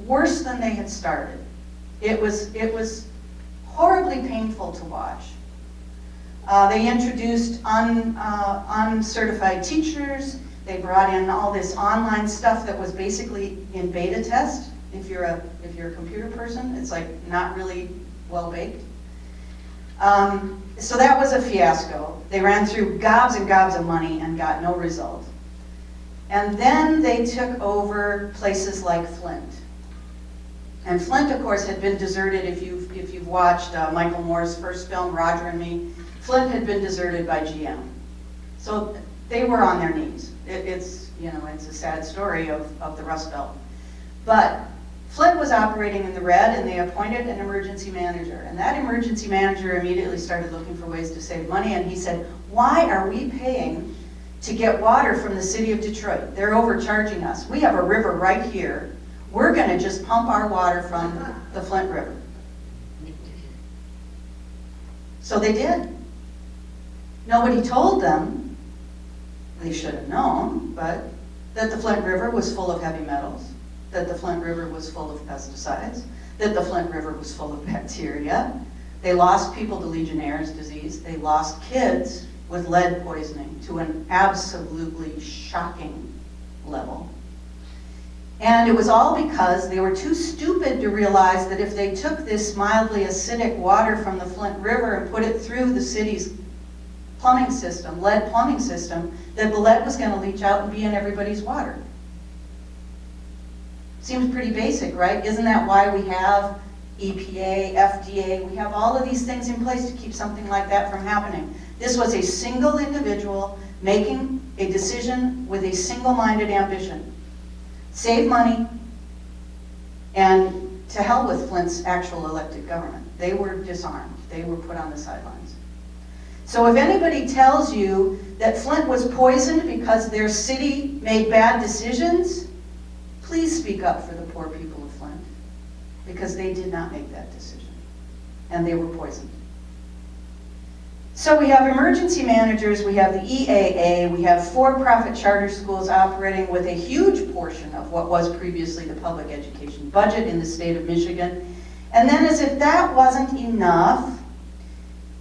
worse than they had started. It was horribly painful to watch. They introduced uncertified teachers. They brought in all this online stuff that was basically in beta test. If you're a computer person, it's like not really well baked. So that was a fiasco. They ran through gobs and gobs of money and got no result. And then they took over places like Flint. And Flint, of course, had been deserted. If you've watched Michael Moore's first film, Roger and Me, Flint had been deserted by GM. So they were on their knees. It's a sad story of the Rust Belt. But Flint was operating in the red, and they appointed an emergency manager. And that emergency manager immediately started looking for ways to save money, and he said, why are we paying to get water from the city of Detroit? They're overcharging us. We have a river right here. We're going to just pump our water from the Flint River. So they did. Nobody told them, they should have known, but that the Flint River was full of heavy metals, that the Flint River was full of pesticides, that the Flint River was full of bacteria. They lost people to Legionnaire's disease. They lost kids with lead poisoning to an absolutely shocking level. And it was all because they were too stupid to realize that if they took this mildly acidic water from the Flint River and put it through the city's plumbing system, lead plumbing system, that the lead was going to leach out and be in everybody's water. Seems pretty basic, right? Isn't that why we have EPA, FDA? We have all of these things in place to keep something like that from happening. This was a single individual making a decision with a single-minded ambition. Save money, and to hell with Flint's actual elected government. They were disarmed. They were put on the sidelines. So if anybody tells you that Flint was poisoned because their city made bad decisions, please speak up for the poor people of Flint, because they did not make that decision, and they were poisoned. So we have emergency managers, we have the EAA, we have for-profit charter schools operating with a huge portion of what was previously the public education budget in the state of Michigan. And then, as if that wasn't enough,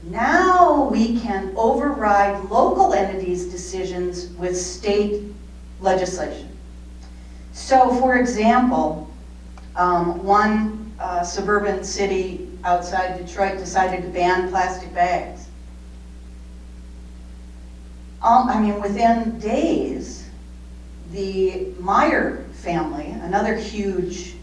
now we can override local entities' decisions with state legislation. So, for example, one suburban city outside Detroit decided to ban plastic bags. Within days, the Meyer family, another huge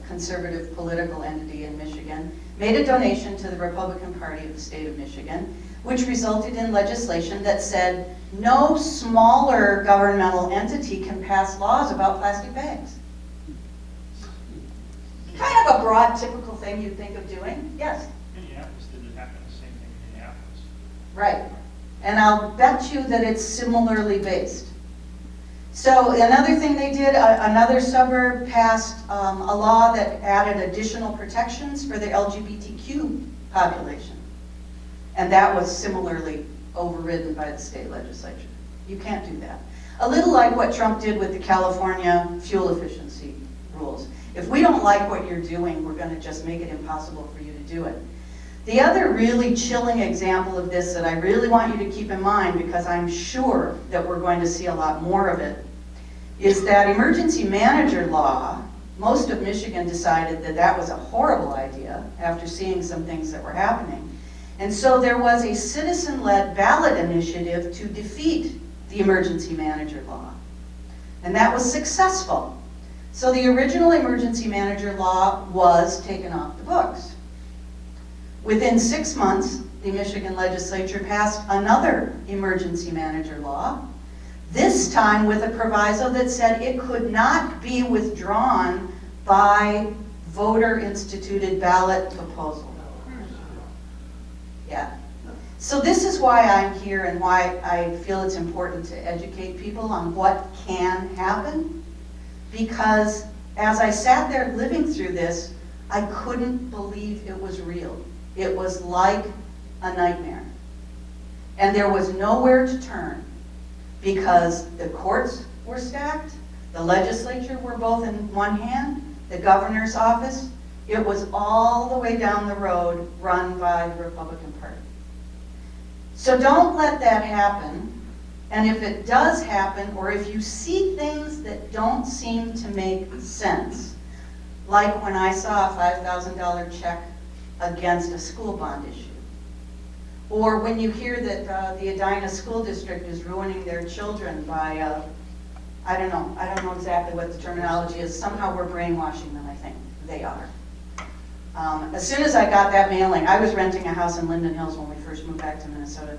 conservative political entity in Michigan, made a donation to the Republican Party of the state of Michigan, which resulted in legislation that said no smaller governmental entity can pass laws about plastic bags. Kind of a broad, typical thing you'd think of doing. Yes? Minneapolis didn't happen the same thing in Minneapolis. Right. And I'll bet you that it's similarly based. So another thing they did, another suburb passed a law that added additional protections for the LGBTQ population. And that was similarly overridden by the state legislature. You can't do that. A little like what Trump did with the California fuel efficiency rules. If we don't like what you're doing, we're going to just make it impossible for you to do it. The other really chilling example of this that I really want you to keep in mind, because I'm sure that we're going to see a lot more of it, is that emergency manager law, most of Michigan decided that that was a horrible idea after seeing some things that were happening. And so there was a citizen-led ballot initiative to defeat the emergency manager law. And that was successful. So the original emergency manager law was taken off the books. Within 6 months, the Michigan legislature passed another emergency manager law, this time with a proviso that said it could not be withdrawn by voter-instituted ballot proposal. Yeah. So this is why I'm here and why I feel it's important to educate people on what can happen. Because as I sat there living through this, I couldn't believe it was real. It was like a nightmare. And there was nowhere to turn because the courts were stacked, the legislature were both in one hand, the governor's office, it was all the way down the road run by the Republican Party. So don't let that happen. And if it does happen, or if you see things that don't seem to make sense, like when I saw a $5,000 check against a school bond issue, or when you hear that the Edina School District is ruining their children by, I don't know exactly what the terminology is, somehow we're brainwashing them, I think. They are. As soon as I got that mailing, I was renting a house in Linden Hills when we first moved back to Minnesota,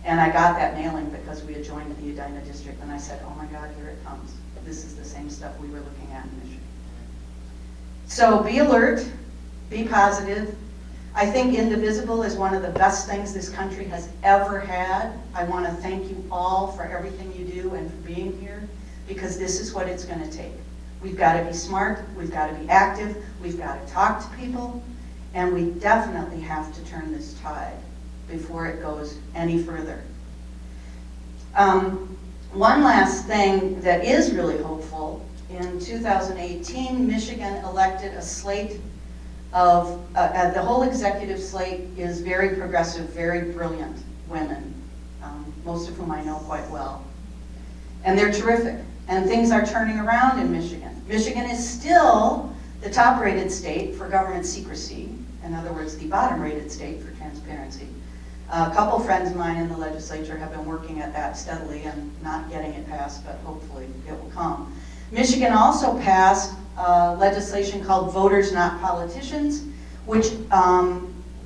and I got that mailing because we had joined the Edina District, and I said, oh my God, here it comes. This is the same stuff we were looking at in Michigan. So be alert, be positive. I think Indivisible is one of the best things this country has ever had. I want to thank you all for everything you do and for being here, because this is what it's going to take. We've got to be smart, we've got to be active, we've got to talk to people, and we definitely have to turn this tide before it goes any further. One last thing that is really hopeful, in 2018, Michigan elected a slate of, the whole executive slate is very progressive, very brilliant women, most of whom I know quite well. And they're terrific, and things are turning around in Michigan. Michigan is still the top-rated state for government secrecy, in other words, the bottom-rated state for transparency. A couple friends of mine in the legislature have been working at that steadily and not getting it passed, but hopefully it will come. Michigan also passed legislation called Voters Not Politicians, which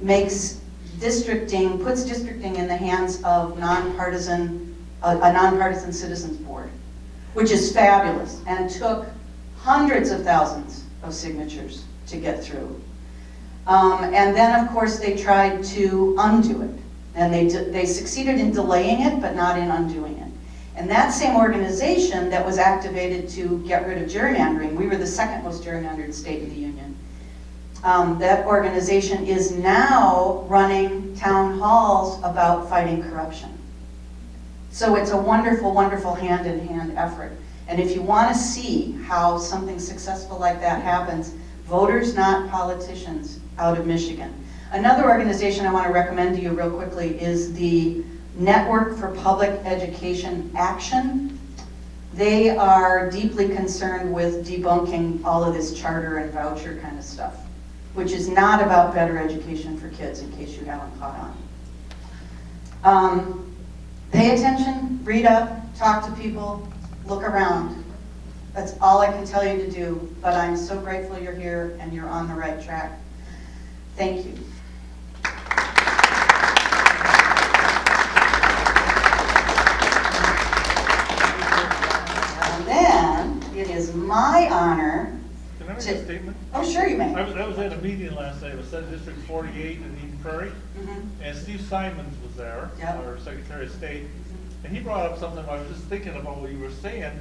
makes districting, puts districting in the hands of a nonpartisan citizens board, which is fabulous and took hundreds of thousands of signatures to get through. And then, of course, they tried to undo it. And they succeeded in delaying it, but not in undoing it. And that same organization that was activated to get rid of gerrymandering, we were the second most gerrymandered state in the union. That organization is now running town halls about fighting corruption. So it's a wonderful, wonderful hand-in-hand effort. And if you want to see how something successful like that happens, Voters Not Politicians out of Michigan. Another organization I want to recommend to you real quickly is the Network for Public Education Action. They are deeply concerned with debunking all of this charter and voucher kind of stuff, which is not about better education for kids, in case you haven't caught on. Pay attention, read up, talk to people, look around. That's all I can tell you to do, but I'm so grateful you're here and you're on the right track. Thank you. And then it is my honor Can I make to... a statement? Oh, sure you may. I was at a meeting last night, it was Senate District 48 in Eden Prairie, and Steve Simons was there, Yep. our Secretary of State, and he brought up something, I was just thinking about what you were saying.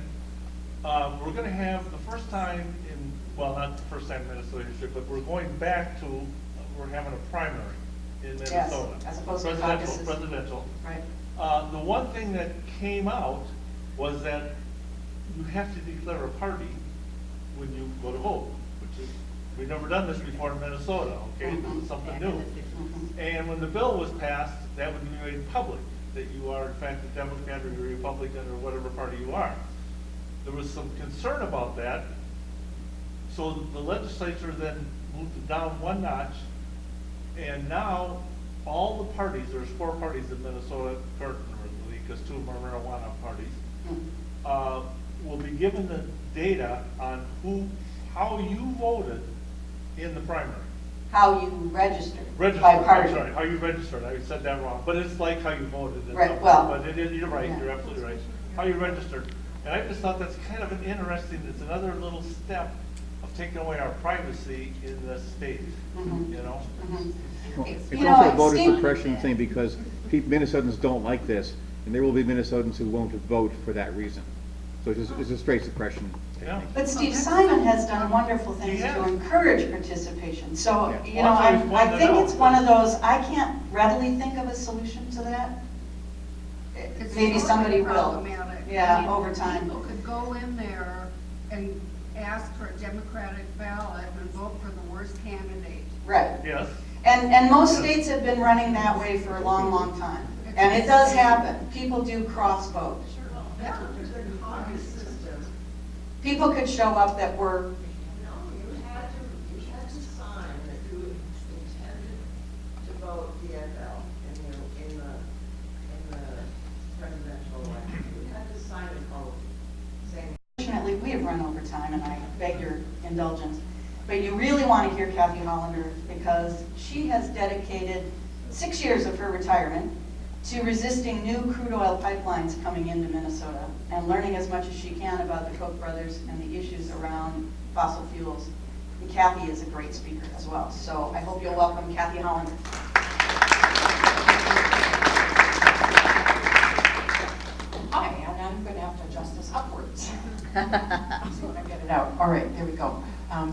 We're going to have the first time in, well, not the first time in Minnesota history, but we're going back to, we're having a primary in Minnesota. Yes, as opposed to Presidential, caucuses. presidential. Right. The one thing that came out was that you have to declare a party when you go to vote, which is, we've never done this before in Minnesota, okay? Something new. And when the bill was passed, that would be made public, that you are in fact a Democrat or a Republican or whatever party you are. there was some concern about that. So the legislature then moved it down one notch, and now all the parties, there's 4 parties in Minnesota currently, because 2 of them are marijuana parties, will be given the data on how you voted in the primary. How you registered Registered, by I'm party. sorry, how you registered, I said that wrong, but it's like how you voted. Right, well, But it is, you're right, yeah. you're absolutely right, how you registered. And I just thought that's kind of an interesting, it's another little step of taking away our privacy in the state, you know? Well, It's You know, also a it's voter Steve- suppression thing because Minnesotans don't like this, and there will be Minnesotans who won't vote for that reason. So it's a straight suppression Yeah. technique. But Steve Simon has done wonderful things He has. to encourage participation. So, Yeah. you know, Well, that's what I he's think pointed it's out. one of those, I can't readily think of a solution to that. Maybe somebody will. Problematic. Yeah, I mean, over time. People could go in there and ask for a Democratic ballot and vote for the worst candidate. Right. Yes, And most states have been running that way for a long, long time. And it does happen. People do cross vote. Yeah. People could show up that were, You had to sign that you intended to vote DFL in the presidential election. You had to sign an oath saying. fortunately, we have run over time, and I beg your indulgence. But you really want to hear Kathy Hollander, because she has dedicated 6 years of her retirement to resisting new crude oil pipelines coming into Minnesota and learning as much as she can about the Koch brothers and the issues around fossil fuels. And Kathy is a great speaker as well. So I hope you'll welcome Kathy Hollander. Hi, and I'm going to have to adjust this upwards. So when I get it out. All right, there we go.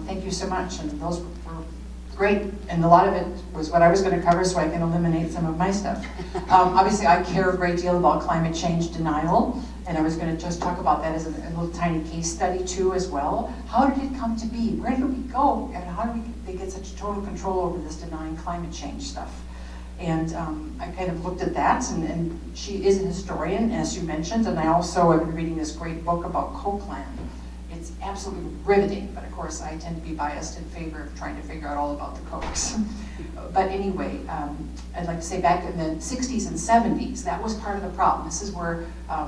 Thank you so much, and those were great, and a lot of it was what I was going to cover, so I can eliminate some of my stuff. Obviously, I care a great deal about climate change denial, and I was going to just talk about that as a little tiny case study too as well. How did it come to be? Where did we go? And how did they get such total control over this denying climate change stuff? And I kind of looked at that, and she is a historian, as you mentioned, and I also have been reading this great book about Cokeland. It's absolutely riveting, but of course I tend to be biased in favor of trying to figure out all about the Cokes. But anyway, I'd like to say back in the 60s and 70s, that was part of the problem. This is where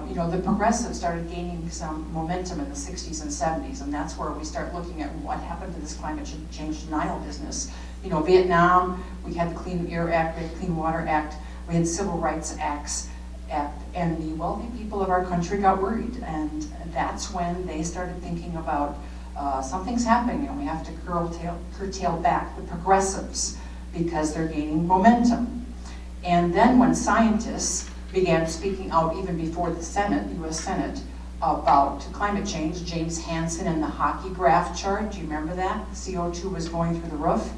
you know, the progressives started gaining some momentum in the 60s and 70s, and that's where we start looking at what happened to this climate change denial business. You know, Vietnam, we had the Clean Air Act, we had the Clean Water Act, we had Civil Rights Acts, and the wealthy people of our country got worried, and that's when they started thinking about something's happening and we have to curtail back the progressives because they're gaining momentum. And then when scientists began speaking out even before the Senate, the US Senate, about climate change, James Hansen and the hockey graph chart, do you remember that? The CO2 was going through the roof.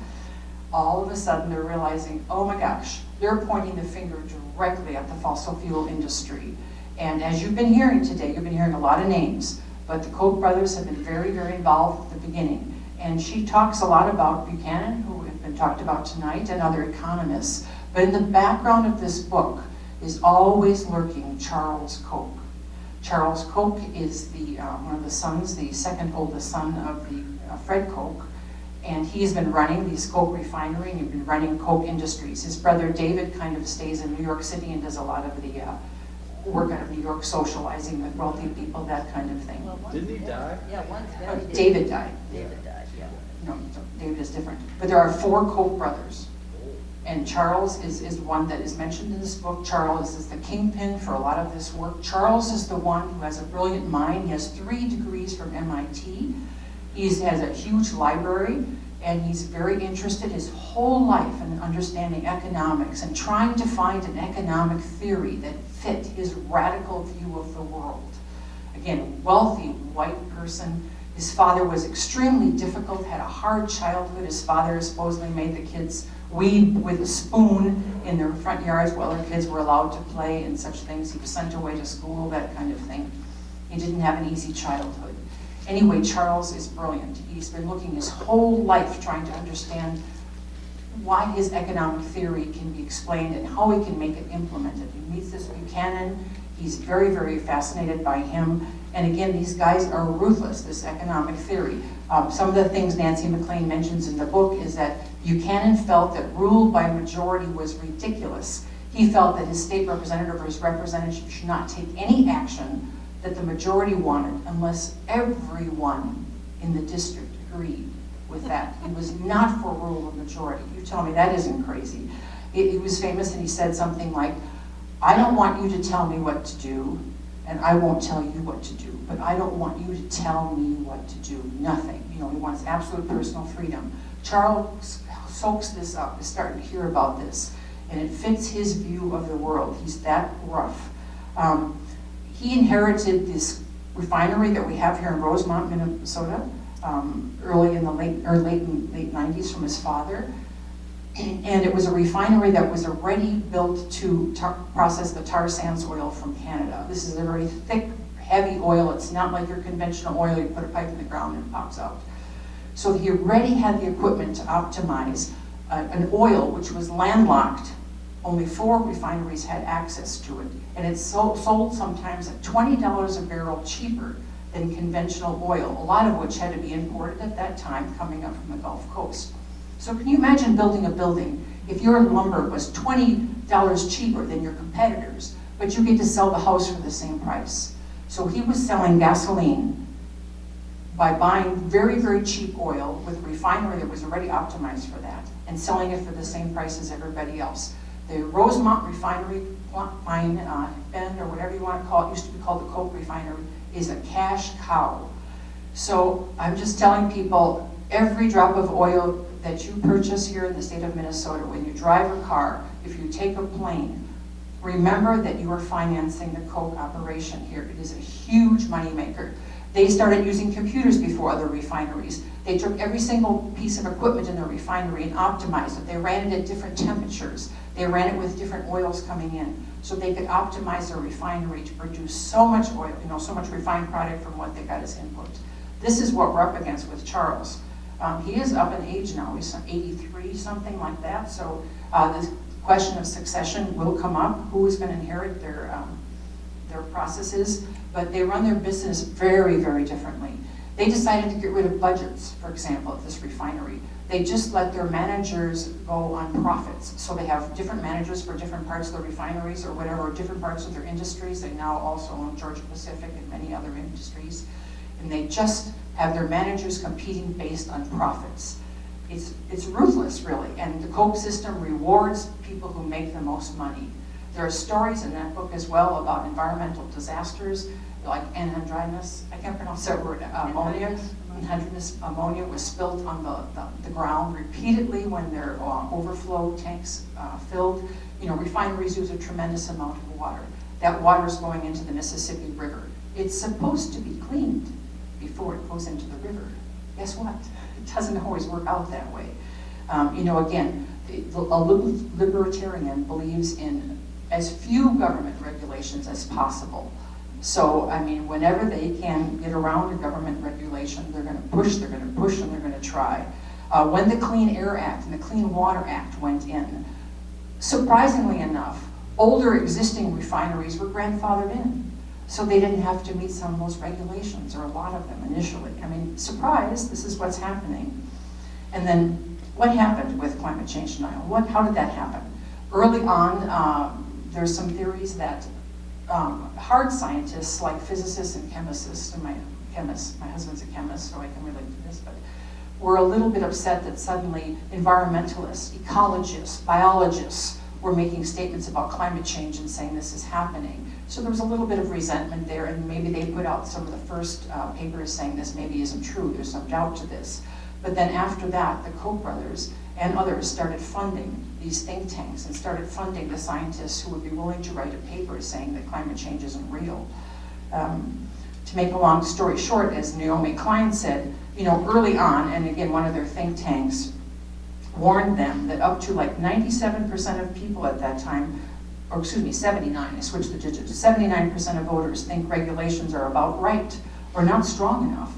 All of a sudden they're realizing, oh my gosh, they're pointing the finger directly at the fossil fuel industry. And as you've been hearing today, you've been hearing a lot of names, but the Koch brothers have been very, very involved at the beginning. And she talks a lot about Buchanan, who have been talked about tonight, and other economists. But in the background of this book is always lurking Charles Koch. Charles Koch is the one of the sons, the second oldest son of the Fred Koch. And he's been running the Koch refinery, and he's been running Koch Industries. His brother David kind of stays in New York City and does a lot of the work out of New York, socializing with wealthy people, that kind of thing. Didn't he die? Yeah, one's dead. David died. David died, yeah. No, so David is different. But there are 4 Koch brothers. And Charles is one that is mentioned in this book. Charles is the kingpin for a lot of this work. Charles is the one who has a brilliant mind. He has 3 degrees from MIT. He has a huge library, and he's very interested his whole life in understanding economics and trying to find an economic theory that fit his radical view of the world. Again, a wealthy white person. His father was extremely difficult, had a hard childhood. His father supposedly made the kids weed with a spoon in their front yards while their kids were allowed to play and such things. He was sent away to school, that kind of thing. He didn't have an easy childhood. Anyway, Charles is brilliant. He's been looking his whole life trying to understand why his economic theory can be explained and how he can make it implemented. He meets this Buchanan. He's very, very fascinated by him. And again, these guys are ruthless, this economic theory. Some of the things Nancy MacLean mentions in the book is that Buchanan felt that rule by majority was ridiculous. He felt that his state representative or his representative should not take any action that the majority wanted unless everyone in the district agreed with that. He was not for rule of majority. You tell me that isn't crazy. He was famous and he said something like, I don't want you to tell me what to do, and I won't tell you what to do, but I don't want you to tell me what to do, nothing. You know, he wants absolute personal freedom. Charles soaks this up, is starting to hear about this, and it fits his view of the world. He's that rough. He inherited this refinery that we have here in Rosemont, Minnesota, early in the late 90s from his father. And it was a refinery that was already built to process the tar sands oil from Canada. This is a very thick, heavy oil. It's not like your conventional oil. You put a pipe in the ground and it pops out. So he already had the equipment to optimize an oil which was landlocked. Only 4 refineries had access to it. And it's sold sometimes at $20 a barrel cheaper than conventional oil, a lot of which had to be imported at that time coming up from the Gulf Coast. So can you imagine building a building if your lumber was $20 cheaper than your competitors, but you get to sell the house for the same price? So he was selling gasoline by buying very, very cheap oil with a refinery that was already optimized for that and selling it for the same price as everybody else. The Rosemont refinery, Bend or whatever you want to call it, used to be called the Coke refinery, is a cash cow. So I'm just telling people, every drop of oil that you purchase here in the state of Minnesota, when you drive a car, if you take a plane, remember that you are financing the Coke operation here. It is a huge moneymaker. They started using computers before other refineries. They took every single piece of equipment in the refinery and optimized it. They ran it at different temperatures. They ran it with different oils coming in, so they could optimize their refinery to produce so much oil, so much refined product from what they got as input. This is what we're up against with Charles. He is up in age now, he's 83, something like that, so the question of succession will come up, who is going to inherit their processes, but they run their business very, very differently. They decided to get rid of budgets, for example, at this refinery. They just let their managers go on profits. So they have different managers for different parts of the refineries or whatever, or different parts of their industries. They now also own Georgia Pacific and many other industries. And they just have their managers competing based on profits. It's ruthless, really, and the Coke system rewards people who make the most money. There are stories in that book as well about environmental disasters, like anhydrous, I can't pronounce that word, ammonia. Anhydrous ammonia was spilt on the ground repeatedly when their overflow tanks filled. You know, refineries use a tremendous amount of water. That water is going into the Mississippi River. It's supposed to be cleaned before it goes into the river. Guess what? It doesn't always work out that way. You know, again, a libertarian believes in as few government regulations as possible. So, I mean, whenever they can get around a government regulation, they're going to push, and they're going to try. When the Clean Air Act and the Clean Water Act went in, surprisingly enough, older existing refineries were grandfathered in. So they didn't have to meet some of those regulations, or a lot of them initially. I mean, surprise, this is what's happening. And then what happened with climate change denial? How did that happen? Early on, there's some theories that hard scientists like physicists and chemists, and my husband's a chemist, so I can relate to this, but were a little bit upset that suddenly environmentalists, ecologists, biologists were making statements about climate change and saying this is happening. So there was a little bit of resentment there, and maybe they put out some of the first papers saying this maybe isn't true, there's some doubt to this. But then after that, the Koch brothers and others started funding these think tanks and started funding the scientists who would be willing to write a paper saying that climate change isn't real. To make a long story short, as Naomi Klein said, you know, early on, and again, one of their think tanks warned them that up to like 97% of people at that time, or excuse me, 79, I switched the digits, 79% of voters think regulations are about right or not strong enough.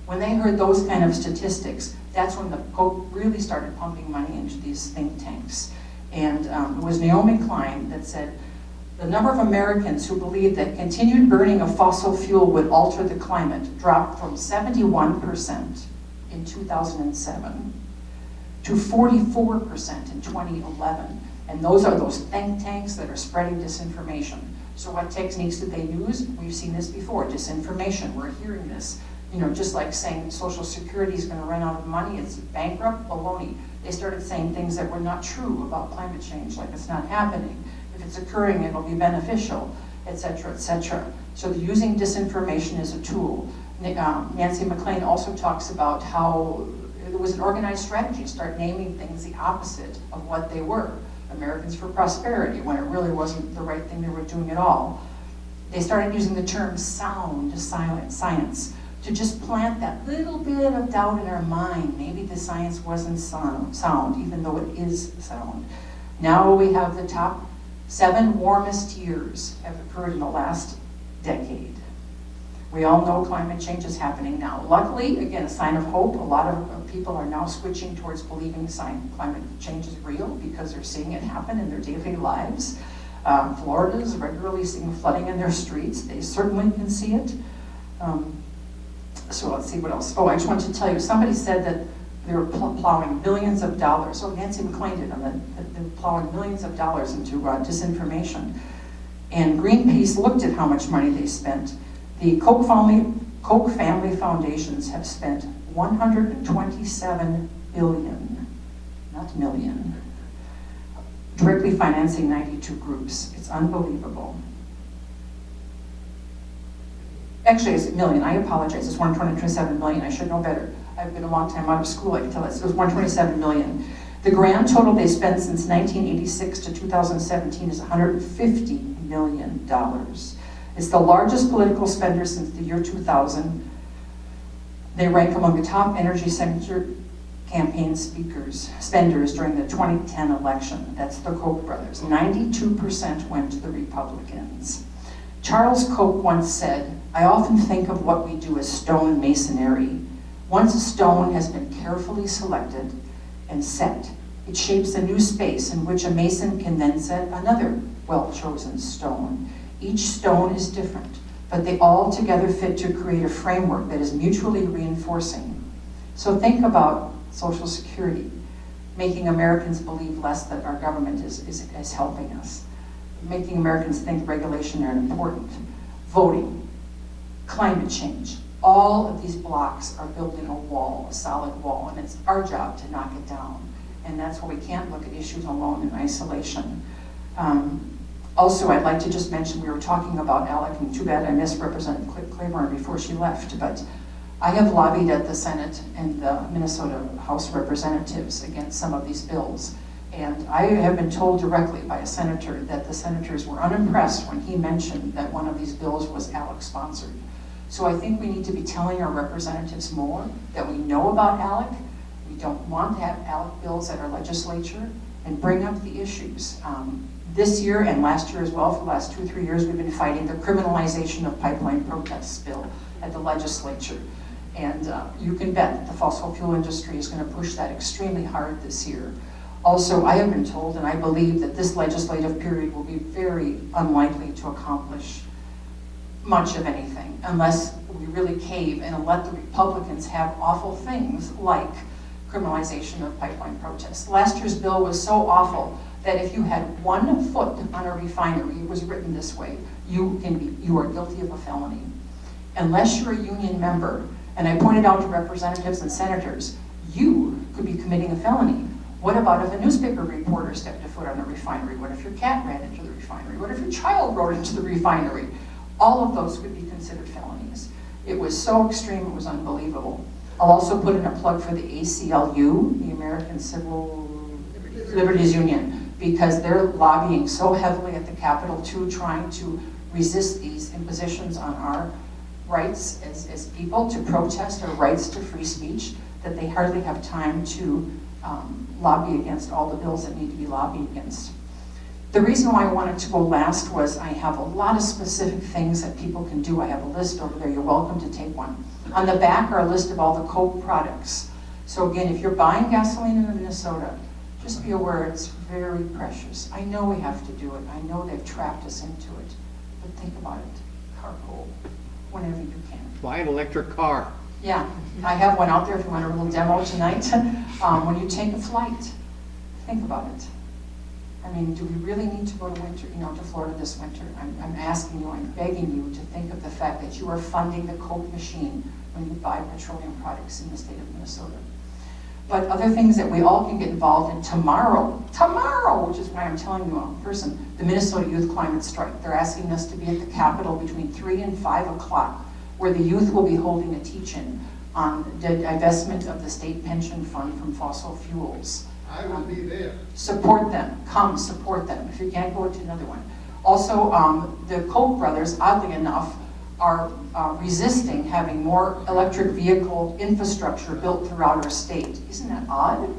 When they heard those kind of statistics, that's when the Pope really started pumping money into these think tanks. And it was Naomi Klein that said, the number of Americans who believed that continued burning of fossil fuel would alter the climate dropped from 71% in 2007 to 44% in 2011. And those are those think tanks that are spreading disinformation. So what techniques did they use? We've seen this before, disinformation. We're hearing this. You know, just like saying Social Security is going to run out of money, it's bankrupt, baloney. They started saying things that were not true about climate change, like it's not happening. If it's occurring, it'll be beneficial, et cetera, et cetera. So using disinformation as a tool. Nancy MacLean also talks about how there was an organized strategy, start naming things the opposite of what they were. Americans for Prosperity, when it really wasn't the right thing they were doing at all. They started using the term sound science to just plant that little bit of doubt in our mind. Maybe the science wasn't sound, even though it is sound. Now we have the top 7 warmest years have occurred in the last decade. We all know climate change is happening now. Luckily, again, a sign of hope, a lot of people are now switching towards believing climate change is real because they're seeing it happen in their daily lives. Florida is regularly seeing flooding in their streets. They certainly can see it. So let's see what else. Oh, I just wanted to tell you, somebody said that they were plowing millions of dollars. Oh, Nancy MacLean did on that. They were plowing millions of dollars into disinformation. And Greenpeace looked at how much money they spent. The Koch family foundations have spent $127 billion, not million, directly financing 92 groups. It's unbelievable. Actually, it's a million. I apologize. It's 127 million. I should know better. I've been a long time out of school. I can tell this. It was 127 million. The grand total they spent since 1986 to 2017 is $150 million. It's the largest political spender since the year 2000. They rank among the top energy sector campaign spenders during the 2010 election. That's the Koch brothers. 92% went to the Republicans. Charles Koch once said, "I often think of what we do as stone masonry. Once a stone has been carefully selected and set, it shapes a new space in which a mason can then set another well-chosen stone. Each stone is different, but they all together fit to create a framework that is mutually reinforcing." So think about Social Security, making Americans believe less that our government is helping us, making Americans think regulation are important, voting, climate change. All of these blocks are building a wall, a solid wall, and it's our job to knock it down. And that's why we can't look at issues alone in isolation. Also, I'd like to just mention, we were talking about ALEC, and too bad I missed Representative Claiborne before she left, but I have lobbied at the Senate and the Minnesota House of Representatives against some of these bills. And I have been told directly by a senator that the senators were unimpressed when he mentioned that one of these bills was ALEC sponsored. So I think we need to be telling our representatives more that we know about ALEC. We don't want to have ALEC bills at our legislature, and bring up the issues. This year and last year as well, for the last 2 or 3 years, we've been fighting the criminalization of pipeline protests bill at the legislature. And you can bet that the fossil fuel industry is going to push that extremely hard this year. Also, I have been told, and I believe that this legislative period will be very unlikely to accomplish much of anything unless we really cave and let the Republicans have awful things like criminalization of pipeline protests. Last year's bill was so awful that if you had 1 foot on a refinery, it was written this way, you are guilty of a felony. Unless you're a union member, and I pointed out to representatives and senators, you could be committing a felony. What about if a newspaper reporter stepped a foot on a refinery? What if your cat ran into the refinery? What if your child rode into the refinery? All of those could be considered felonies. It was so extreme, it was unbelievable. I'll also put in a plug for the ACLU, the American Civil Liberties Union, because they're lobbying so heavily at the Capitol too, trying to resist these impositions on our rights as people, to protest our rights to free speech, that they hardly have time to lobby against all the bills that need to be lobbied against. The reason why I wanted to go last was I have a lot of specific things that people can do. I have a list over there. You're welcome to take one. On the back are a list of all the Koch products. So again, if you're buying gasoline in Minnesota, Just be aware it's very precious. I know we have to do it. I know they've trapped us into it. But think about it. Carpool whenever you can. Buy an electric car. Yeah, I have one out there if you want a little demo tonight. When you take a flight, think about it. I mean, do we really need to go to winter, to Florida this winter? I'm asking you, I'm begging you to think of the fact that you are funding the Coke machine when you buy petroleum products in the state of Minnesota. But other things that we all can get involved in tomorrow, which is why I'm telling you in person, the Minnesota Youth Climate Strike. They're asking us to be at the Capitol between 3 and 5 o'clock, where the youth will be holding a teach-in on the divestment of the state pension fund from fossil fuels. I will be there. Support them, come support them, if you can't go to another one. Also, the Koch brothers, oddly enough, are resisting having more electric vehicle infrastructure built throughout our state. Isn't that odd?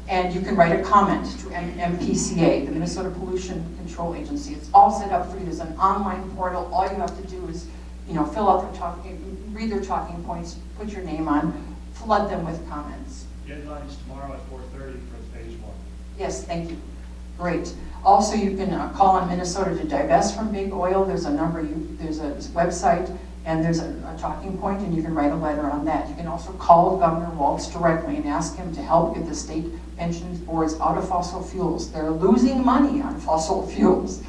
And you can write a comment to MPCA, the Minnesota Pollution Control Agency. It's all set up for you. There's an online portal. All you have to do is, fill out their read their talking points, put your name on, flood them with comments. Deadline's tomorrow at 4:30 for phase 1. Yes, thank you. Great. Also, you can call on Minnesota to divest from big oil. There's a number, there's a website, and there's a talking point, and you can write a letter on that. You can also call Governor Waltz directly and ask him to help get the state pension boards out of fossil fuels. They're losing money on fossil fuels.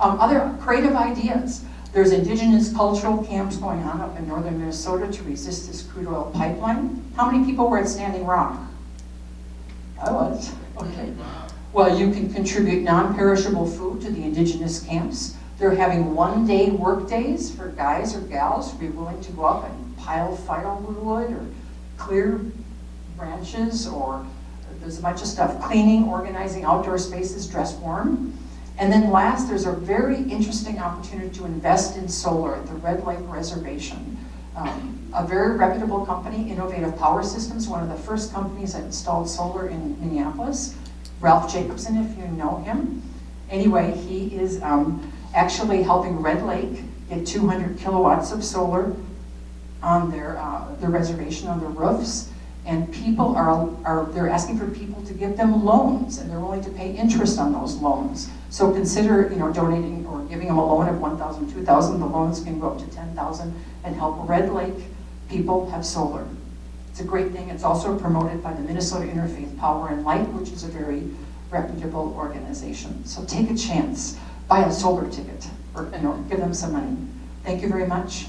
Other creative ideas. There's indigenous cultural camps going on up in northern Minnesota to resist this crude oil pipeline. How many people were at Standing Rock? I was. Okay. Well, you can contribute non-perishable food to the indigenous camps. They're having one-day work days for guys or gals who are willing to go up and pile firewood or clear branches, or there's a bunch of stuff. Cleaning, organizing outdoor spaces, dress warm. And then last, there's a very interesting opportunity to invest in solar at the Red Lake Reservation. A very reputable company, Innovative Power Systems, one of the first companies that installed solar in Minneapolis. Ralph Jacobson, if you know him. Anyway, he is actually helping Red Lake get 200 kilowatts of solar on their reservation, on their roofs. And people they're asking for people to give them loans, and they're willing to pay interest on those loans. So consider, donating or giving them a loan of $1,000, $2,000. The loans can go up to $10,000 and help Red Lake people have solar. It's a great thing. It's also promoted by the Minnesota Interfaith Power and Light, which is a very reputable organization. So take a chance, buy a solar ticket, or give them some money. Thank you very much.